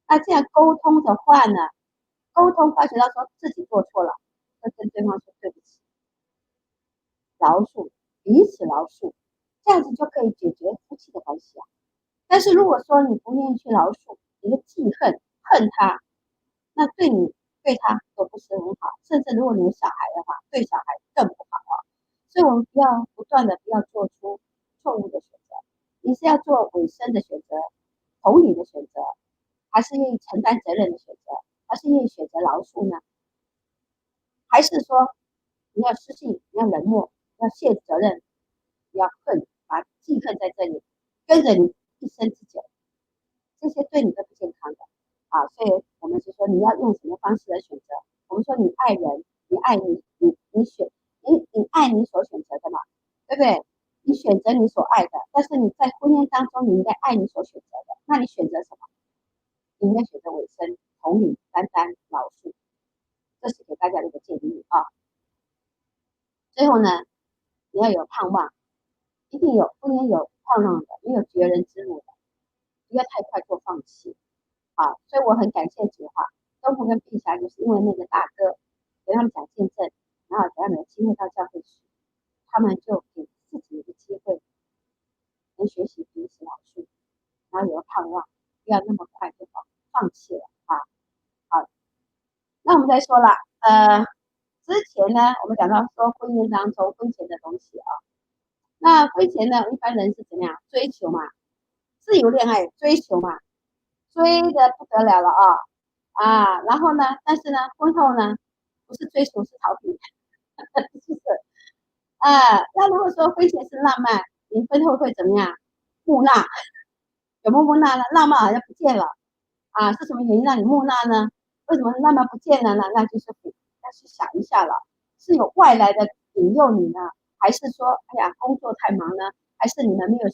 那这样沟通的话呢，沟通发觉到说自己做错了，就跟对方说对不起，饶恕，彼此饶恕，这样子就可以解决夫妻的关系啊。但是如果说你不愿意去饶恕，你就记恨他，那对你对他都不是很好，甚至如果你有小孩的话，对小孩更不好啊。所以我们不断的不要做出错误的选择，你是要做委身的选择，同理的选择，还是愿意承担责任的选择，还是愿意选择饶恕呢？还是说你要失信，你要冷漠，要卸责任，你要把记恨在这里跟着你一生之久，这些对你都不健康的啊。所以我们就说你要用什么方式来选择。我们说你爱人，你爱你爱你所选择的嘛，对不对？你选择你所爱的，但是你在婚姻当中，你应该爱你所选择的。那你选择什么？你应该选择委身、同理、担当、饶恕，这是给大家的一个建议啊。最后呢，你要有盼望，一定有婚姻有盼望的，没有绝人之路的，不要太快做放弃啊。所以我很感谢主哈，东湖跟碧霞就是因为那个大哥给他们讲见证，然后给他们有机会到教会去，他们就给自己一个机会，能学习彼此饶恕，然后有个盼望，不要那么快就放弃了啊。好，那我们再说了，之前呢，我们讲到说婚姻当中婚前的东西啊，那婚前呢，一般人是怎么样追求嘛，自由恋爱追求嘛，追的不得了了啊，然后呢，但是呢，婚后呢，不是追求是逃避，是不是？那如果说婚前是浪漫，你婚后会怎么样？木讷，有没有木讷呢？浪漫好像不见了啊，是什么原因让你木讷呢？为什么浪漫不见了呢？那就是要去想一下了，是有外来的引诱你呢，还是说，哎呀，工作太忙呢？还是你们没有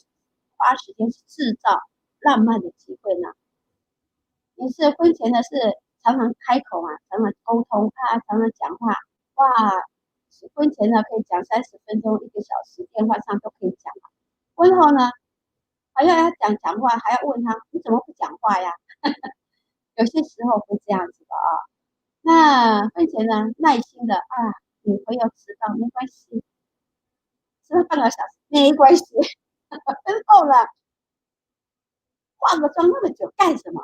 花时间去制造浪漫的机会呢？你是婚前的是常常开口啊，常常沟通啊，常常讲话，哇，婚前呢可以讲30分钟、1个小时，电话上都可以讲。婚后呢，还要讲话，还要问他你怎么不讲话呀？有些时候会这样子的啊。那婚前呢，耐心的女朋友迟到没关系，迟到半个小时没关系。婚后呢，化个妆那么久干什么？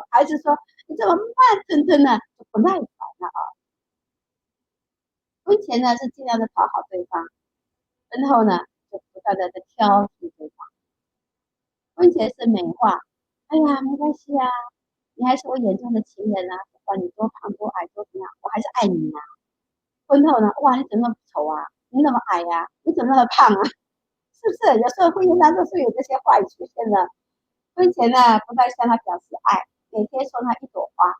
还是说你这么慢吞吞的就不耐烦了啊？婚前呢是尽量的讨好对方，婚后呢就不断的挑剔对方。婚前是美化，哎呀没关系啊，你还是我眼中的情人啊，不管你多胖多矮多怎样，我还是爱你啊。婚后呢，哇你怎么那么丑啊？你那么矮呀？你怎么那么胖啊？是不是？有时候婚姻当中是有这些话语出现的。婚前呢，不断向他表示爱，每天送他一朵花。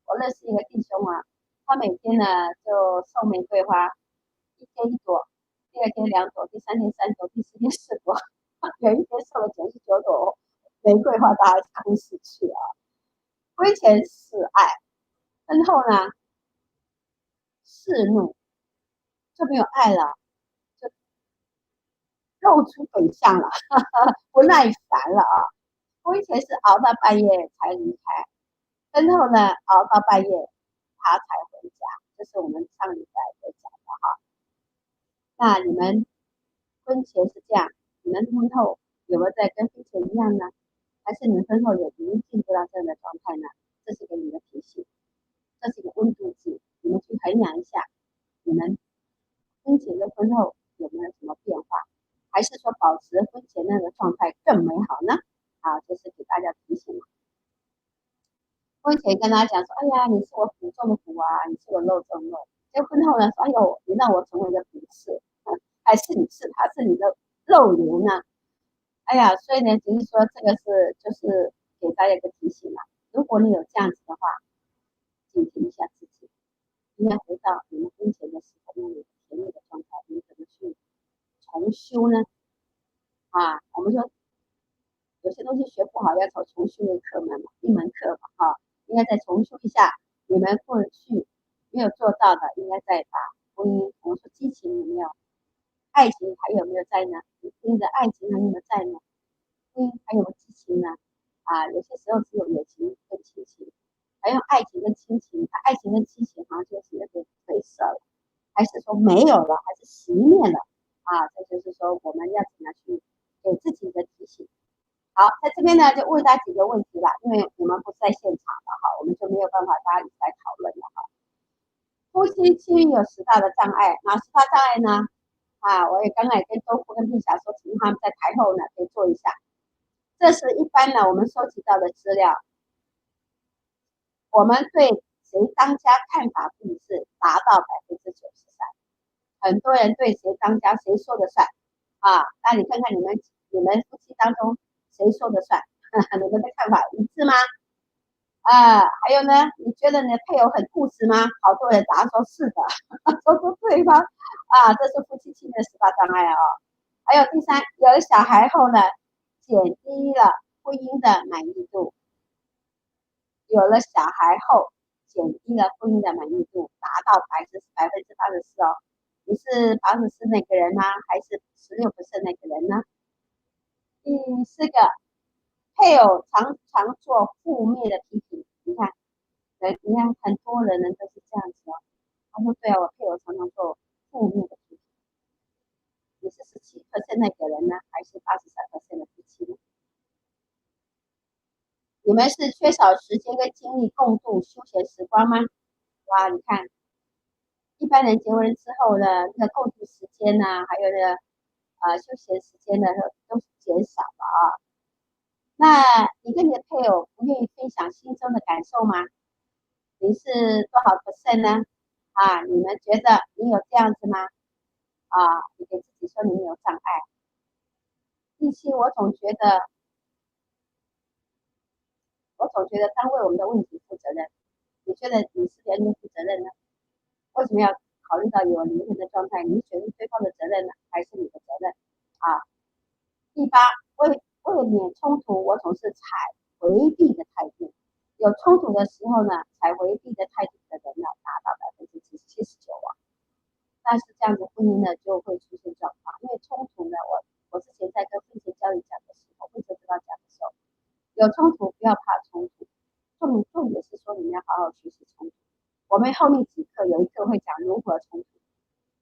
我认识一个弟兄啊，他每天呢就送玫瑰花，一天1朵，第2天2朵，第3天3朵，第4天4朵，有一天送了99朵玫瑰花到他公司去啊。婚前是爱，婚后呢是怒，就没有爱了，就露出本相了，不耐烦了啊。婚前是熬到半夜才离开，婚后呢熬到半夜他才回家，这是我们上礼拜在讲的哈。那你们婚前是这样，你们婚后有没有在跟婚前一样呢？还是你们婚后已经进入到这样的状态呢？这是给你的提醒，这是一个温度计，你们去衡量一下，你们婚前跟婚后有没有什么变化，还是说保持婚前那个状态更美好呢？这是给大家提醒。婚前跟他讲说，哎呀，你是我福中的福啊，你是我肉中的肉。结果婚后呢，说，哎呦，你让我成为一个福刺，还是你是他是你的肉瘤呢？哎呀，所以呢，只是说这个就是给大家一个提醒嘛。如果你有这样子的话，静停一下自己，应该回到你们婚前的时候那个甜蜜的状态，你怎么去重修呢？我们说有些东西学不好要重修一门课嘛，应该再重修一下你们过去没有做到的，应该再把婚姻，我们说激情有没有，爱情还有没有在呢？婚姻的爱情还有没有在呢？婚姻还有没有激情呢？有些时候只有友情跟亲情，还有爱情跟亲情，爱情跟亲情好像就是有点褪色了，还是说没有了，还是熄灭了？这就是说我们要怎么去给自己的提醒。好，在这边呢就问大家几个问题了，因为我们不在现场了我们就没有办法大家一起来讨论了夫妻亲密有10大的障碍，哪10大障碍呢？我也刚才跟周夫跟碧霞说，请他们在台后呢可以做一下。这是一般呢我们收集到的资料，我们对谁当家看法不一致，达到93%。很多人对谁当家谁说的算那你看看你们夫妻当中谁说的算？你们的看法一致吗？还有呢，你觉得你的配偶很固执吗？好多人答说是的，说对吗？这是夫妻亲密的10大障碍还有第3，有了小孩后呢，减低了婚姻的满意度。有了小孩后，减低了婚姻的满意度，达到84%你是84%那个人吗？还是16%那个人呢？第4个，配偶常常做负面的批评。你看很多人都是这样子他说对我配偶常常做负面的批评。你是17%那个人呢，还是83%的夫妻呢？你们是缺少时间跟精力共度休闲时光吗？你看一般人结婚之后呢，那共度时间还有休闲时间呢都是减少了那你跟你的配偶不愿意分享心中的感受吗？你是多少%呢？你们觉得你有这样子吗？你给自己说你没有障碍。第7，我总觉得当为我们的问题负责任。你觉得你是人民负责任呢？为什么要考虑到有离婚的状态？你觉得对方的责任呢，还是你的责任？第8，为了免冲突，我总是采回避的态度。有冲突的时候呢，采回避的态度的人呢，达到79%但是这样子婚姻呢就会出现状况，因为冲突呢，我之前在跟婚前教育讲的时候，婚前指导讲的时候，有冲突不要怕冲突，重点是说你们要好好学习冲突。我们后面几课有一课会讲如何冲突，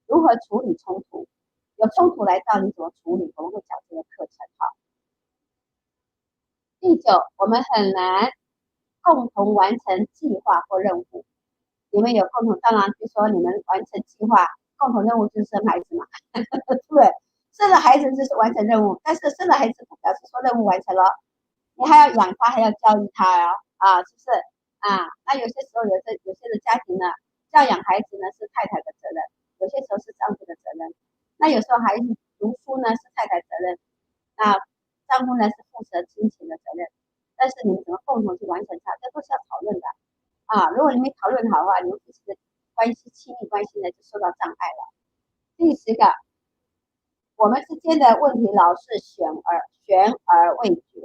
如何处理冲突，有冲突来到你怎么处理，我们会讲这个课程第9，我们很难共同完成计划或任务。你们有共同，当然就说你们完成计划，共同任务就是生孩子嘛，对，生了孩子就是完成任务，但是生了孩子不表示说任务完成了，你还要养他，还要教育他是不是那有些时候有些的家庭呢，教养孩子呢是太太的责任，有些时候是丈夫的责任，那有时候孩子读书呢是太太责任，那丈夫呢是负责金钱的责任，但是你们怎么共同去完成它，这都是要讨论的如果你没讨论好的话，你们夫妻的亲密关系呢就受到障碍了。第10个，我们之间的问题老是悬而未决，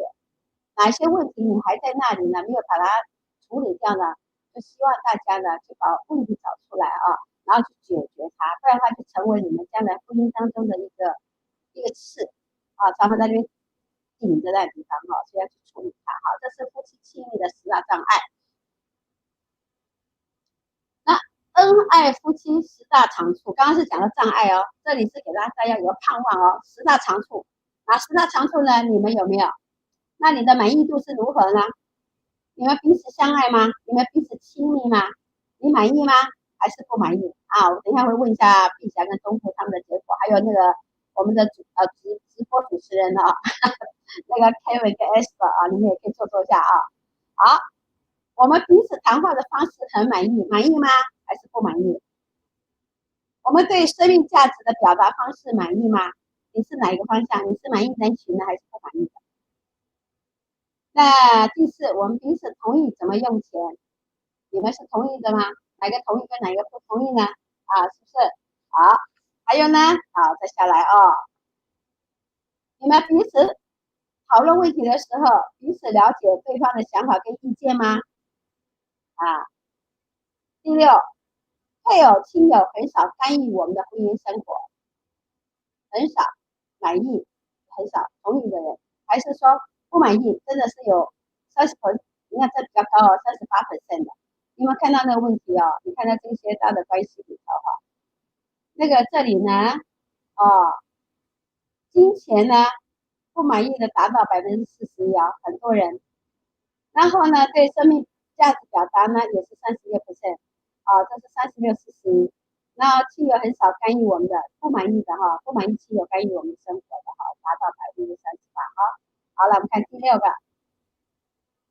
哪些问题你还在那里呢，没有把它处理掉呢？就希望大家呢就把问题找出来然后去解决它，不然它就成为你们将来婚姻当中的一个刺常常在那边顶着那地方所以要去处理它这是夫妻亲密的10大障碍。那恩爱夫妻10大长处，刚刚是讲的障碍这里是给大家要有个盼望10大长处10大长处呢，你们有没有？那你的满意度是如何呢？你们彼此相爱吗？你们彼此亲密吗？你满意吗？还是不满意我等一下会问一下碧霞跟东富他们的结果，还有那个我们的直播主持人那个 Kevin 跟 Esther 你们也可以做一下好，我们彼此谈话的方式很满意，满意吗？还是不满意？我们对生命价值的表达方式满意吗？你是哪一个方向？你是满意人群的还是不满意的？那第4，我们彼此同意怎么用钱，你们是同意的吗？哪个同意跟哪个不同意呢？是不是？好，还有呢，好，再下来你们彼此讨论问题的时候，彼此了解对方的想法跟意见吗？第六，配偶亲友很少干预我们的婚姻生活，很少满意，很少同意的人，还是说不满意？真的是有30%，你看这比较高38%的。你们看到那个问题你看到这些大的关系里头那个这里呢，金钱呢不满意的达到41%，很多人。然后呢，对生命价值表达呢也是36%，这是36-41。然后亲友很少干预我们的，不满意的不满意亲友干预我们生活的达到38%好了，我们看第六个，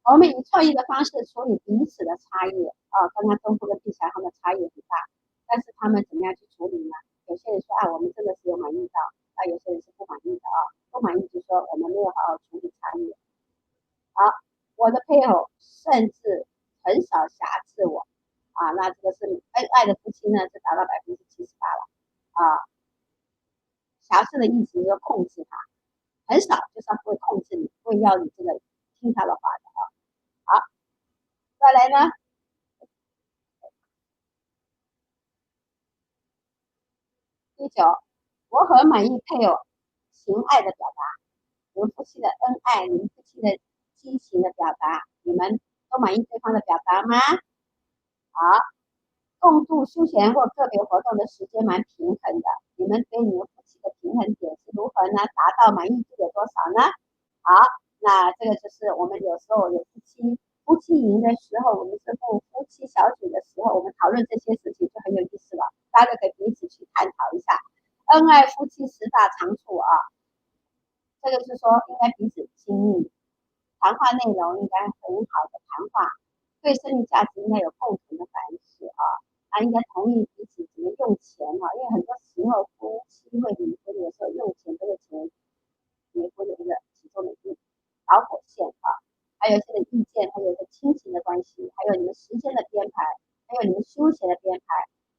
我们以创意的方式处理彼此的差异刚刚东部跟地峡他们差异很大，但是他们怎么样去处理呢？有些人说我们真的是有满意到，有些人是不满意的不满意就是说我们没有好好处理差异。好，我的配偶甚至很少瑕疵我那这个是恩爱的夫妻呢，就达到78%了瑕疵的意思是说控制他，很少就是他不会控制你，不会要你这个听他的话的好，再来呢，第九，我很满意配偶情爱的表达，你们夫妻的恩爱，你们夫妻的激情的表达，你们都满意对方的表达吗？好，共度休闲或个别活动的时间蛮平衡的，你们对你们夫妻的平衡点是如何呢？达到满意度有多少呢？好，那这个就是我们有时候有夫妻营的时候，我们是夫妻小组的时候，我们讨论这些事情就很有意思了，大家就可以彼此去探讨一下恩爱夫妻10大长处这个是说应该彼此亲密，谈话内容应该很好的谈话，对生命价值应该有共同的反思应该同意彼此怎么用钱因为很多时候夫妻会离婚，有时候用钱这个钱离婚的一个其中的一导火线还有一些意见，还有一个亲情的关系，还有你们时间的编排，还有你们休闲的编排，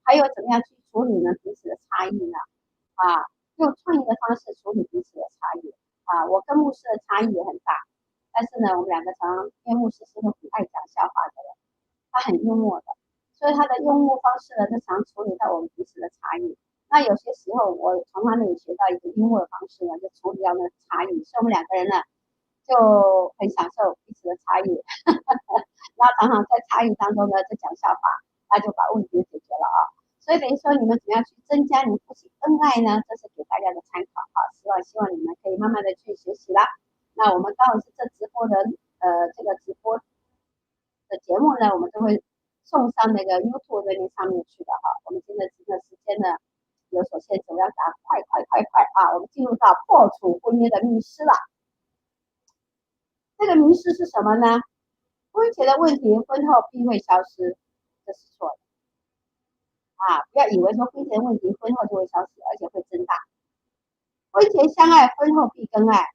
还有怎么样去处理呢彼此的差异呢用创意的方式处理彼此的差异我跟牧师的差异也很大，但是呢我们两个常因为牧师是个很爱讲笑话的人，他很幽默的，所以他的幽默方式呢就常处理到我们彼此的差异。那有些时候我从他那里学到一个幽默的方式呢，就处理到那个差异，所以我们两个人呢就很享受彼此的差异然后常常在差异当中呢就讲笑话，那就把问题解决了所以等于说你们怎么样去增加你们夫妻恩爱呢？这是给大家的参考希望你们可以慢慢的去学习啦。那我们刚好是这直播的这个直播的节目呢，我们都会送上那个 YouTube 那边上面去的我们现在这个时间呢有所限制，我要打快我们进入到破除婚姻的迷思了。这个迷思是什么呢？婚前的问题婚后必会消失，这是错的不要以为说婚前问题婚后就会消失，而且会增大。婚前相爱，婚后必更爱，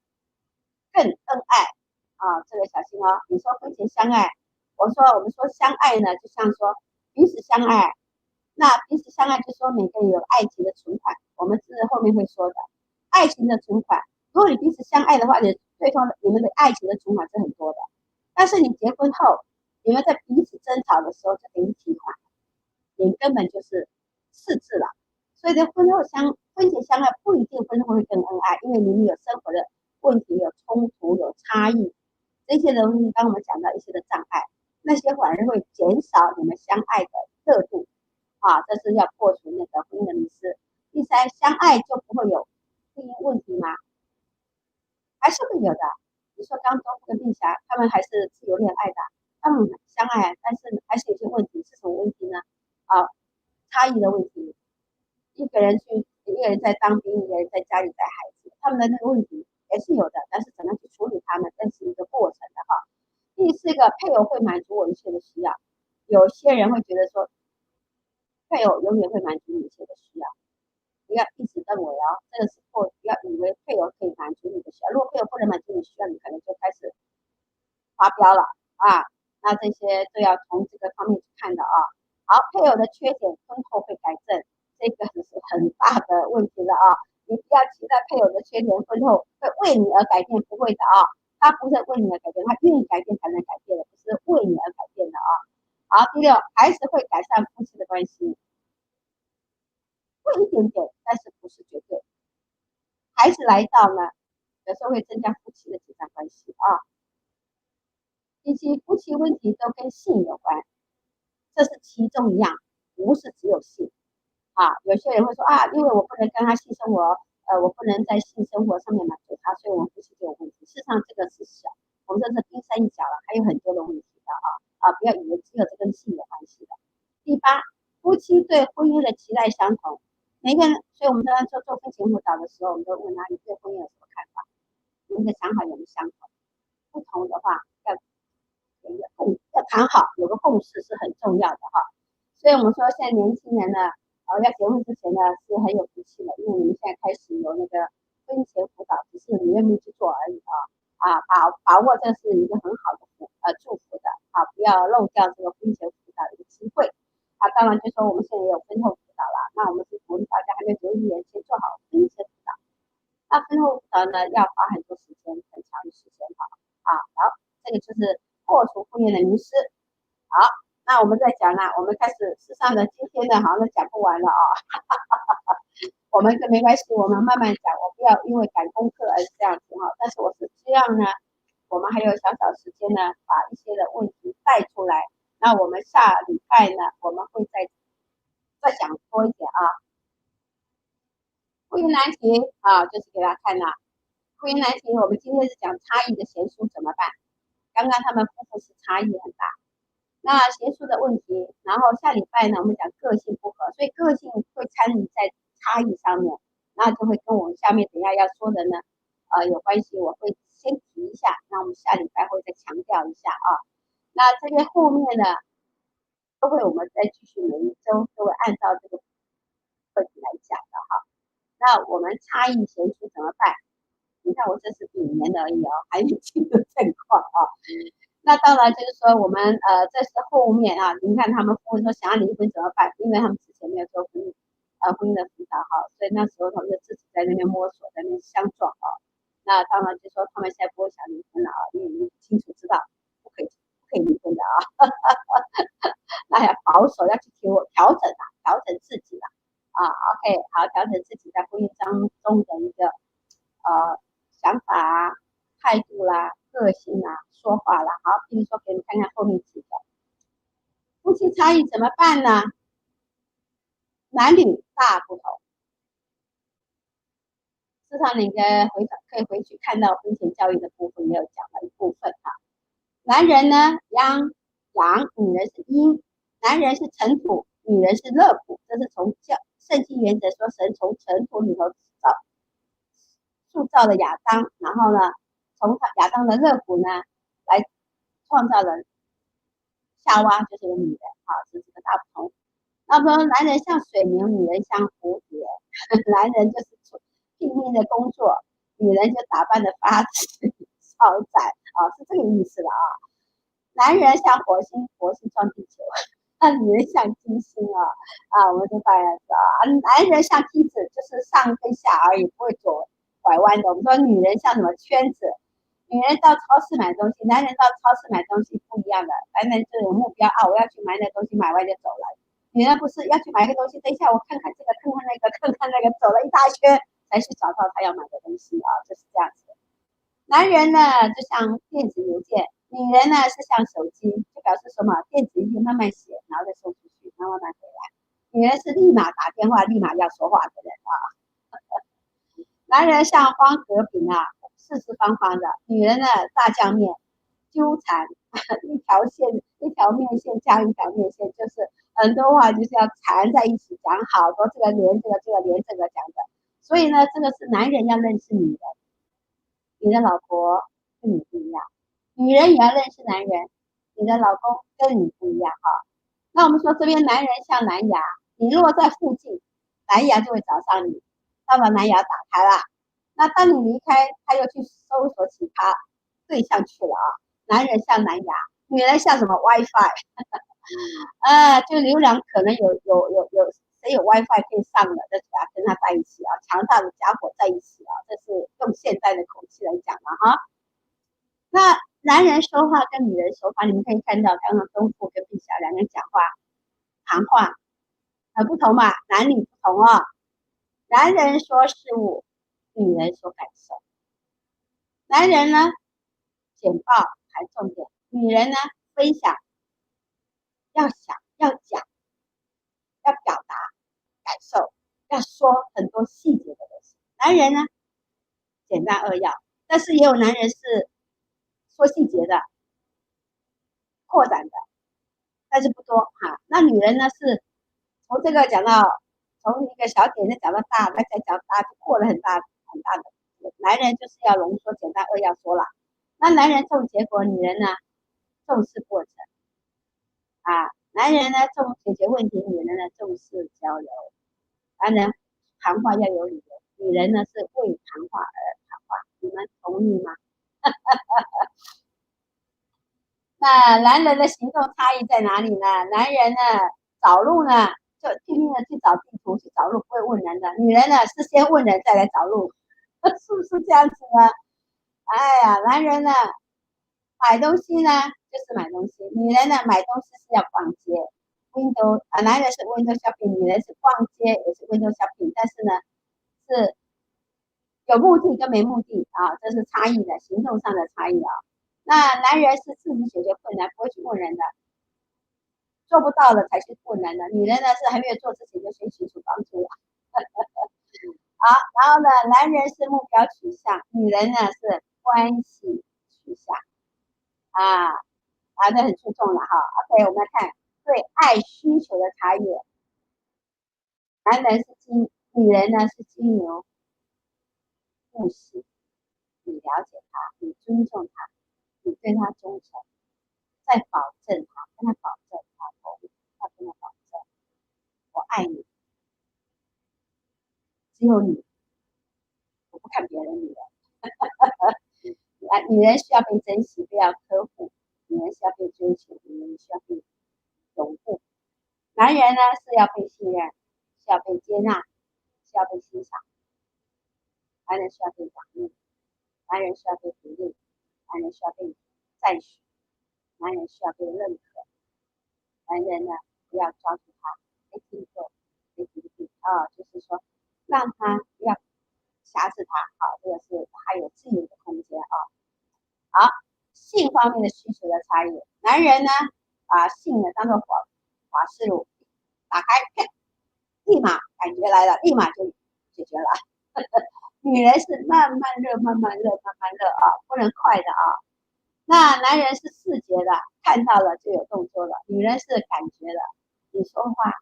更恩爱这个小心你说婚前相爱，我们说相爱呢，就像说彼此相爱，那彼此相爱就说每个人有爱情的存款，我们是后面会说的爱情的存款。如果你彼此相爱的话，你们的爱情的存款是很多的，但是你结婚后，你们在彼此争吵的时候就等于提款，你根本就是赤字了。所以在婚前相爱不一定婚后会更恩爱，因为你们有生活的问题，有冲突，有差异，这些东西当我们讲到一些的障碍，那些反而会减少你们相爱的热度这是要破除那个婚姻的迷思。第三，相爱就不会有婚姻问题吗？还是会有的。你说刚东跟地峡他们还是自由恋爱的，他们相爱，但是还是有些问题，是什么问题呢？差异的问题，一个人在当兵，一个人在家里带孩子，他们的那个问题也是有的，但是怎么去处理他们，这是一个过程的第四个，配偶会满足我一切的需要。有些人会觉得说，配偶永远会满足你一切的需要，不要一直认为这个是不要以为配偶可以满足你的需要。如果配偶不能满足你需要，你可能就开始发飙了那这些都要从这个方面去看的啊。好，配偶的缺点婚后会改正，这个是很大的问题了啊。你不要期待配偶的缺点婚后会为你而改变，不会的啊。他不是为你而改变，他愿意改变才能改变的，不是为你而改变的啊。好，第六，孩子会改善夫妻的关系，会一点点，但是不是绝对。孩子来到呢，有时候会增加夫妻的紧张关系啊。以及夫妻问题都跟性有关，这是其中一样，不是只有性啊。有些人会说啊，因为我不能跟他性生活，我不能在性生活上面满足他，所以我们夫妻就有问题。事实上，这个是小，我们这是冰山一角了，还有很多的问题的不要以为只有这跟性有关系的。第八，夫妻对婚姻的期待相同，每个人，所以我们在做婚前辅导的时候，我们都问他，你对婚姻有什么看法？你们的想法有没有相同？不同的话，要谈好，有个共识是很重要的哈。所以我们说，现在年轻人呢，要结婚之前呢是很有福气的，因为你们现在开始有那个婚前辅导，只是你愿不愿意去做而已把握这是一个很好的祝福的不要漏掉这个婚前辅导的一个机会当然就说我们现在也有婚后辅导了，那我们是鼓励大家还没有结婚前先做好婚前辅导。那婚后辅导呢，要花很多时间，很长的时间好，这个就是破除婚姻的迷失。好，那我们再讲我们开始事实上呢，今天呢好像都讲不完了我们这没关系，我们慢慢讲，我不要因为赶功课而这样子但是我是希望呢，我们还有小小时间呢，把一些的问题带出来。那我们下礼拜呢，我们会再讲多一点婚姻难题就是给大家看婚姻难题，我们今天是讲差异的贤淑怎么办？刚刚他们夫妇是差异很大。那贤淑的问题，然后下礼拜呢，我们讲个性不合，所以个性会参与在差异上面，那就会跟我们下面等一下要说的呢，有关系。我会先提一下，那我们下礼拜会再强调一下那这边后面呢，都会我们再继续每一周都会按照这个课题来讲的那我们差异贤淑怎么办？你看我这是5年而已还没进入正况那当然就是说我们这是后面你看他们夫妇说想要离婚怎么办？因为他们之前没有做婚姻的辅导所以那时候他们就自己在那边摸索，在那边相撞那当然就说他们现在不会想离婚了因为你清楚知道不可以离婚的那要保守，要去调整自己OK 好，调整自己在婚姻当中的一个想法态度啦、个性说法啦。好，比如说给你看看后面几个夫妻差异怎么办呢？男女大不同。事实上，你可以回去看到婚前教育的部分，也有讲了一部分男人呢阳，女人是阴；男人是尘土，女人是乐土。这是从圣经原则说，神从尘土里头塑造了亚当，然后呢，从亚当的肋骨呢来创造了夏娃，就是个女人是这个大不同。那么男人像水牛，女人像蝴蝶，男人就是拼命的工作，女人就打扮的发紫超载是这个意思的男人像火星，火星撞地球，那女人像金星我们就大概知道男人像梯子，就是上跟下而已，不会左拐弯的。我们说女人像什么圈子，女人到超市买东西，男人到超市买东西不一样的。男人就有目标我要去买那东西，买完就走了。女人不是要去买个东西，等一下我看看这个，看看那个，看看那个，走了一大圈才去找到他要买的东西就是这样子的。男人呢就像电子邮件，女人呢是像手机，就表示什么？电子邮件慢慢写，然后再送出去，然后慢慢回来。女人是立马打电话，立马要说话的人男人像方格饼四四方方的，女人呢大酱面，纠缠一条线，一条面线加一条面线，就是很多话就是要缠在一起讲好多，这个连这个，这个连这个讲的。所以呢，这个是男人要认识女人，你的老婆跟你不一样；女人也要认识男人，你的老公跟你不一样那我们说这边男人像蓝牙，你如果在附近，蓝牙就会找上你，他把蓝牙打开了。那当你离开，他又去搜索其他对象去了男人像蓝牙，女人像什么 WiFi 就流量可能有谁有 WiFi 可以上了，就跟他在一起啊，强大的家伙在一起啊，这是用现在的口气来讲了哈。那男人说话跟女人说话，你们可以看到刚刚东父跟陛下两个人讲话谈话很不同嘛，男女不同啊。男人说事物，女人说感受。男人呢简报谈重点，女人呢分享，要想要讲，要表达感受，要说很多细节的东西。男人呢简单扼要，但是也有男人是说细节的、扩展的，但是不多哈。那女人呢是从这个讲到，从一个小点再讲到大，再讲大，就扩了很大很大的。男人就是要浓缩、简单扼要说了。那男人重结果，女人呢重视过程啊。男人呢重解决问题，女人呢重视交流。男人谈话要有理由，女人呢是为谈话而谈话。你们同意吗？那男人的行动差异在哪里呢？男人呢找路呢就拼命的去找地图去找路，不会问人的。女人呢是先问人再来找路，是不是这样子呢？哎呀，男人呢买东西呢就是买东西，女人呢买东西是要逛街。男人是 window shopping， 女人是逛街也是 window shopping， 但是呢是有目的跟没目的啊，这是差异的，行动上的差异啊。那男人是自己解决困难，不会去问人的，做不到了才去问人的。女人呢是还没有做之前就先寻求帮助了。好，然后呢，男人是目标取向，女人呢是关系取向啊，这很注重了哈。OK， 我们来看对爱需求的差异。男人是金，女人呢是金牛。不行，你了解他，你尊重他，你对他忠诚，再保证他，跟他保证他要跟他保证，我爱你，只有你，我不看别人女人。女人需要被珍惜，不要呵护；女人需要被追求，女人需要被拥护。男人呢是要被信任，需要被接纳，需要被欣赏。男人需要被奖励，男人需要被鼓励，男人需要被赞许，男人需要被认可。男人呢不要抓住他，没听过，没听啊，就是说让他不要辖制他啊，这个是还有自由的空间啊。好，性方面的需求的差异，男人呢把性呢当做华氏炉，打开，立马感觉来了，立马就解决了。女人是慢慢热，慢慢热，慢慢热啊，不能快的啊。那男人是视觉的，看到了就有动作了；女人是感觉的，你说话，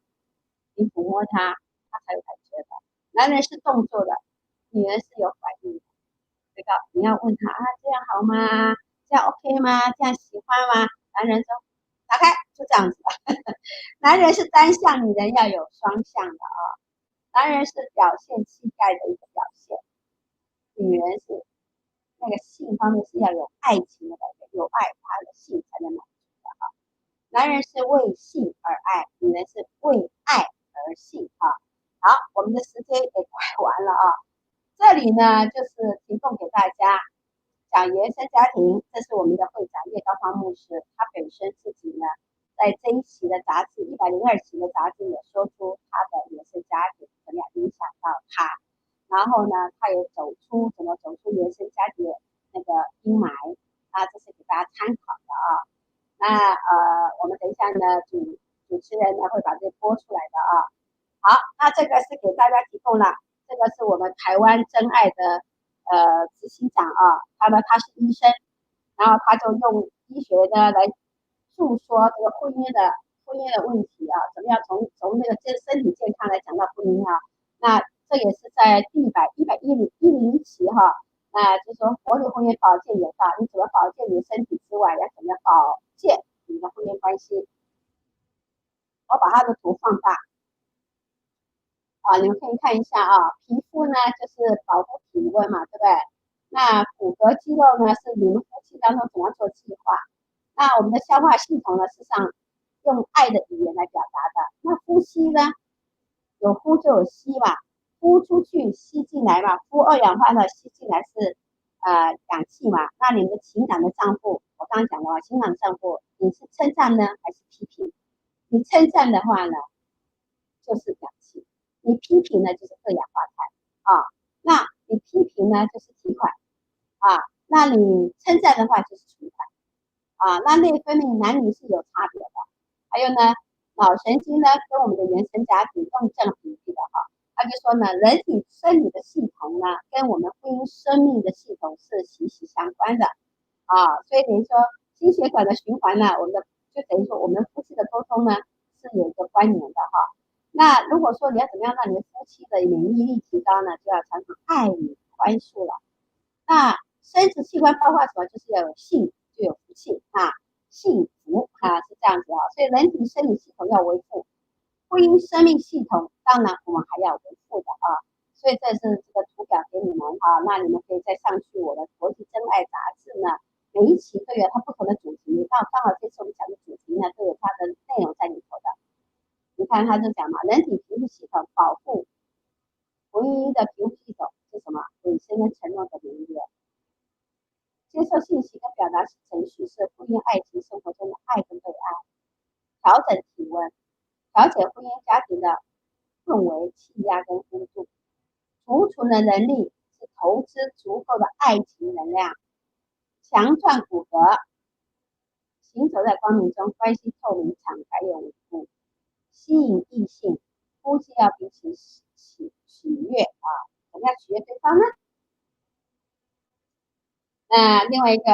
你抚摸他，他才有感觉的。男人是动作的，女人是有反应的。这个你要问他啊，这样好吗？这样 OK 吗？这样喜欢吗？男人说打开，就这样子吧。男人是单向，女人要有双向的啊。男人是表现气概的一个表现，女人是那个性方面是要有爱情的感觉，有爱他的性才能满足的啊。男人是为性而爱，女人是为爱而性啊。好，我们的时间也快完了啊。这里呢就是提供给大家讲原生家庭，这是我们的会长叶高芳牧师，他本身自己呢在这一期的杂志102期的杂志也说出他的原生家庭怎么样影响到他，然后呢他也怎么走出原生家庭的那个阴霾啊，这是给大家参考的啊。那我们等一下呢主持人呢会把这播出来的啊。好，那这个是给大家提供了，这个是我们台湾真爱的执行长啊，他是医生，然后他就用医学呢来诉说这个婚姻的问题啊，怎么样从那个身体健康来讲到婚姻啊。那这也是在第110期哈，就是说活力婚姻保健有道，你怎么保健你身体之外，要怎么样保健你的婚姻关系。我把他的图放大啊，你们可以看一下啊，皮肤呢就是保护体温嘛，对不对？那骨骼肌肉呢是你们呼气当中怎么做计划？那我们的消化系统呢，事实上用爱的语言来表达的。那呼吸呢？有呼就有吸嘛，呼出去吸进来嘛，呼二氧化碳吸进来是氧气嘛。那你的情感的丈夫，我刚刚讲了嘛，情感丈夫，你是称赞呢还是批评？你称赞的话呢，就是氧气；你批评呢，就是二氧化碳啊。那你批评呢，就是提款啊。那你称赞的话，就是存款啊。那内分泌男女是有差别的。还有呢，脑神经呢跟我们的原生家庭共振比例的哈，他就说呢，人体生理的系统呢跟我们婚姻生命的系统是息息相关的啊，所以等于说心血管的循环呢，就等于说我们夫妻的沟通呢是有一个关联的哈。那如果说你要怎么样让你的夫妻的免疫力提高呢，就要常常爱与宽恕了。那生殖器官包括什么？就是要有性就有福气啊。幸福是这样子啊，所以人体生理系统要维护，婚姻生命系统当然我们还要维护的啊。所以这是这个图表给你们啊，那你们可以再上去我的国际真爱杂志呢，每一期都有它不同的主题，那刚好这次我们讲的主题呢都有它的内容在里头的。你看他就讲嘛，人体皮肤系统保护婚姻的皮肤系统是什么？尾声跟承诺的连接。接受信息跟表达程序是婚姻爱情生活中的爱跟被爱，调整体温，调节婚姻家庭的氛围、气压跟温度，储存的能力是投资足够的爱情能量，强壮骨骼，行走在光明中，关系透明、敞开又稳固，吸引异性，夫妻要彼此喜悦啊，怎么样取悦对方呢？那另外一个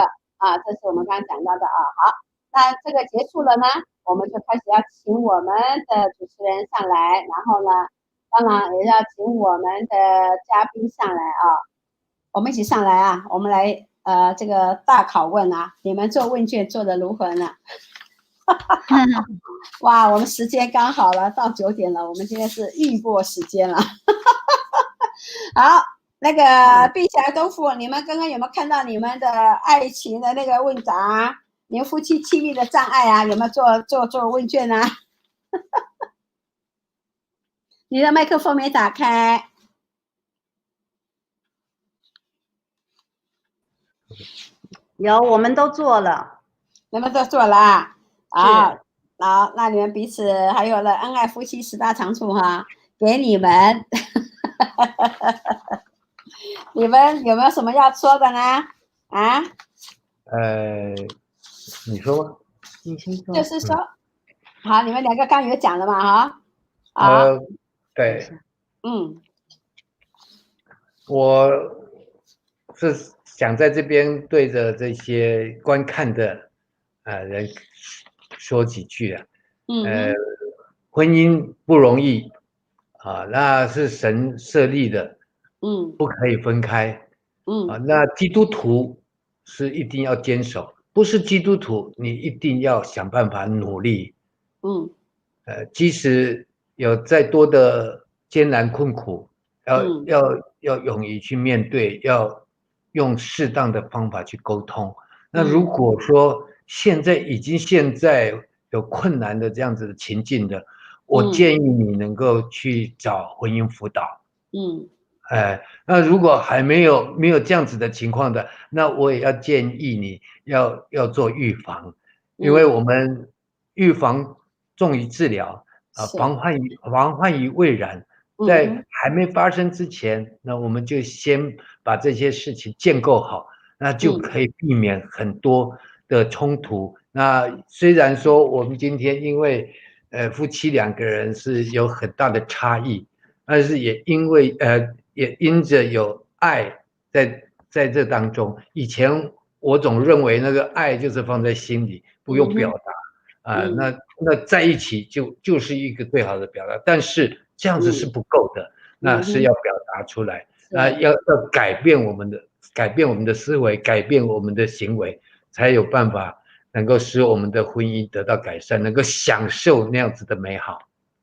这是我们刚刚讲到的啊。好，那这个结束了呢，我们就开始要请我们的主持人上来，然后呢，当然也要请我们的嘉宾上来啊，我们一起上来啊，我们来这个大拷问啊，你们做问卷做得如何呢？哇，我们时间刚好了，到9点了，我们今天是预过时间了。好。那个碧霞豆腐，你们刚刚有没有看到你们的爱情的那个问答？你们夫妻亲密的障碍啊，有没有做问卷啊？你的麦克风没打开。有，我们都做了。你们都做了啊？好，那你们彼此还有了恩爱夫妻10大长处哈，给你们。你们有没有什么要说的呢？啊？你说吗？你先说。就是说，好，你们两个刚有讲了嘛，哈？对。我是想在这边对着这些观看的人说几句啊。婚姻不容易啊，那是神设立的。不可以分开。那基督徒是一定要坚守，不是基督徒你一定要想办法努力。即使有再多的艰难困苦，要勇于去面对，要用适当的方法去沟通。那如果说现在有困难的这样子的情境的，我建议你能够去找婚姻辅导。那如果还没有这样子的情况的，那我也要建议你要做预防，因为我们预防重于治疗啊，防患于未然，在还没发生之前，那我们就先把这些事情建构好，那就可以避免很多的冲突。那虽然说我们今天因为夫妻2个人是有很大的差异，但是也因着有爱在这当中。以前我总认为那个爱就是放在心里，不用表达那在一起就是一个最好的表达，但是这样子是不够的，那是要表达出来要改变我们的思维，改变我们的行为，才有办法能够使我们的婚姻得到改善，能够享受那样子的美好。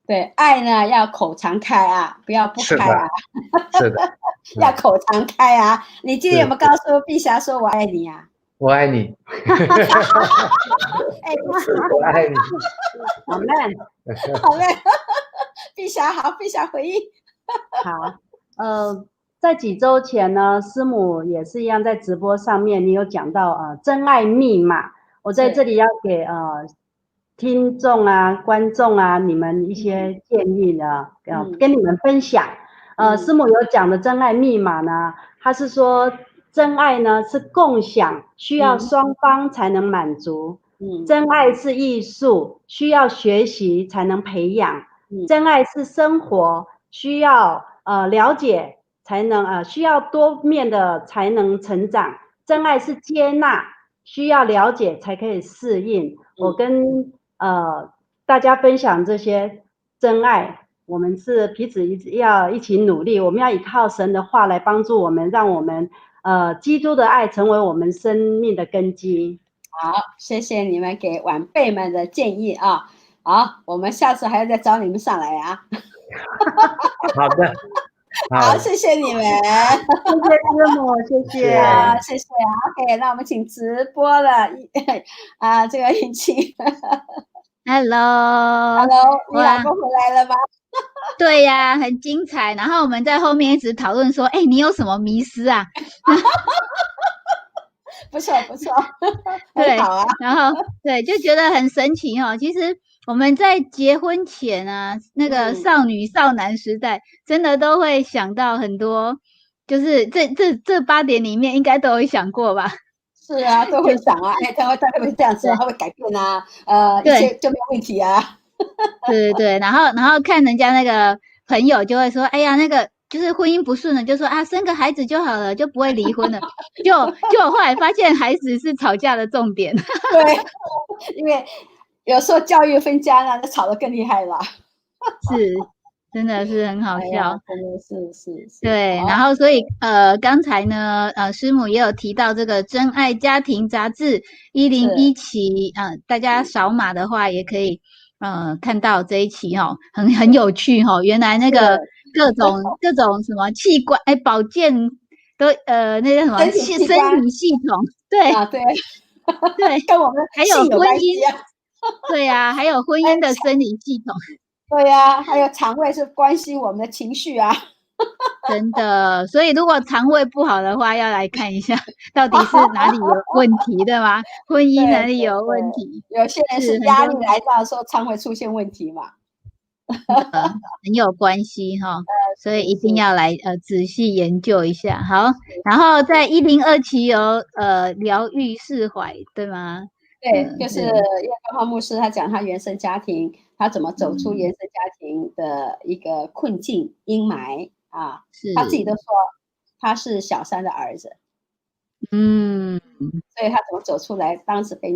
对，爱呢要口常开啊，不要不开啊。是的。要口常开啊。你今天有没有告诉碧霞说我爱你啊？我爱你。哎，我爱你。好嘞，好嘞，碧霞好，碧霞回应。好，在几周前呢，师母也是一样，在直播上面你有讲到真爱密码，我在这里要给听众啊、观众啊，你们一些建议呢，跟你们分享。师母有讲的真爱密码呢，它是说真爱呢是共享，需要双方才能满足。真爱是艺术，需要学习才能培养。真爱是生活，需要了解才能需要多面的才能成长。真爱是接纳，需要了解才可以适应。我跟大家分享这些真爱，我们是彼此要一起努力，我们要依靠神的话来帮助我们，让我们基督的爱成为我们生命的根基。好，谢谢你们给晚辈们的建议啊！好，我们下次还要再找你们上来啊！好的，好，谢谢你们，谢谢师母，谢谢啊，谢谢。OK， 那我们请直播的这个引请 Hello， 你老公回来了吗？对呀，很精彩。然后我们在后面一直讨论说，你有什么迷思啊？不错，对，好啊。然后对，就觉得很神奇哦。其实我们在结婚前啊，那个少女少男时代，真的都会想到很多，就是这8点里面应该都有想过吧？是啊，都会想啊，他会这样子，他会改变啊，一切就没有问题啊。对，然后看人家那个朋友就会说，哎呀，那个就是婚姻不顺了，就说啊，生个孩子就好了，就不会离婚了。就后来发现孩子是吵架的重点。对，因为有时候教育分家呢，那吵得更厉害了。是，真的是很好笑。真的是。对，然后所以刚才呢师母也有提到这个真爱家庭杂志101期，大家扫码的话也可以看到这一期哦，很有趣哦。原来那个各种什么器官保健都那叫什么生理系统，对啊对，跟我们还有婚姻，对啊，还有婚姻的生理系统。对呀，还有肠胃是关心我们的情绪啊。真的，所以如果肠胃不好的话，要来看一下到底是哪里有问题的吗？婚姻哪里有问题？有些人是压力来到说肠胃出现问题嘛，很有关系哈，所以一定要来仔细研究一下。好，然后在102期有疗愈释怀，对吗？对，就是叶高浩牧师他讲他原生家庭，他怎么走出原生家庭的一个困境阴霾啊，他自己都说他是小三的儿子，所以他怎么走出来？当时被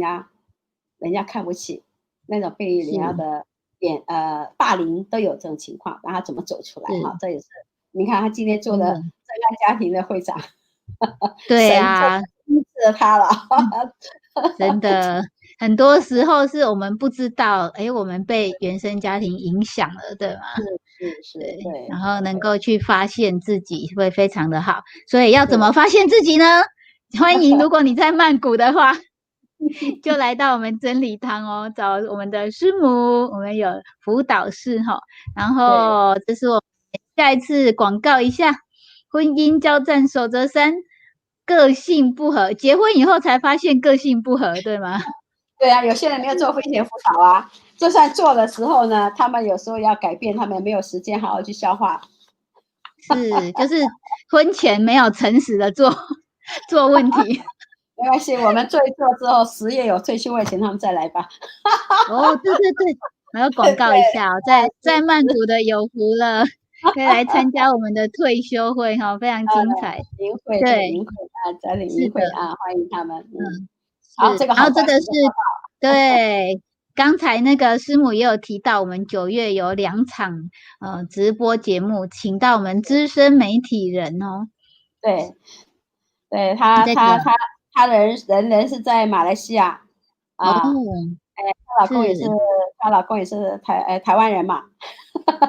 人家看不起，那种被人家的霸凌都有这种情况，然后他怎么走出来？哈，这也是你看他今天做了真爱家庭的会长，对啊，医治了他了。真的，很多时候是我们不知道，我们被原生家庭影响了，对吗？是，对。然后能够去发现自己会非常的好，所以要怎么发现自己呢？欢迎，如果你在曼谷的话，就来到我们真理堂哦，找我们的师母，我们有辅导室哈。然后这是我们下一次广告一下，婚姻交战守则3。个性不合，结婚以后才发现个性不合，对吗？对啊，有些人没有做婚前辅导啊，就算做的时候呢，他们有时候要改变，他们没有时间好好去消化。是，就是婚前没有诚实的做问题。没关系，我们做一做之后，10月有退休会请他们再来吧。哦，对，我要广告一下哦，在曼谷的有福了。可以来参加我们的退休会哈，非常精彩。营会啊，家庭营会啊，欢迎他们。好，这个好。然后这个是对，刚才那个师母也有提到，我们9月有2场直播节目，请到我们资深媒体人哦。对，他人是在马来西亚啊。她老公也是台湾人嘛。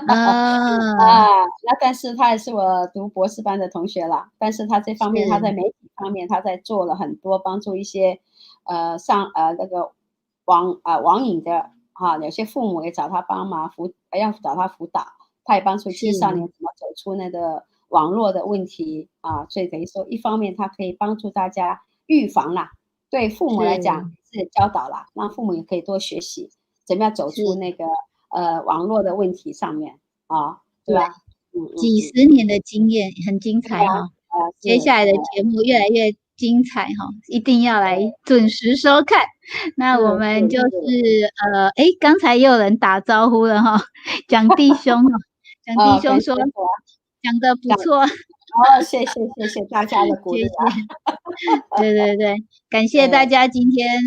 那但是他也是我读博士班的同学了，但是他这方面他在媒体方面他在做了很多帮助一些那个网瘾的有些父母也找他帮忙要找他辅导，他也帮助青少年怎么走出那个网络的问题所以等于说一方面他可以帮助大家预防啦，对父母来讲是教导啦，让父母也可以多学习怎么样走出那个网络的问题上面对吧？几十年的经验很精彩接下来的节目越来越精彩一定要来准时收看。那我们就是刚才也有人打招呼了蒋弟兄蒋弟兄说讲得不错谢谢大家的鼓励对，感谢大家今天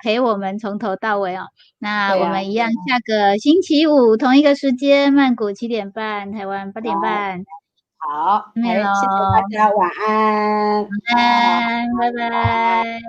陪我们从头到尾那我们一样下个星期五同一个时间，曼谷7点半，台湾8点半。好，谢谢大家，晚安，晚安，拜拜。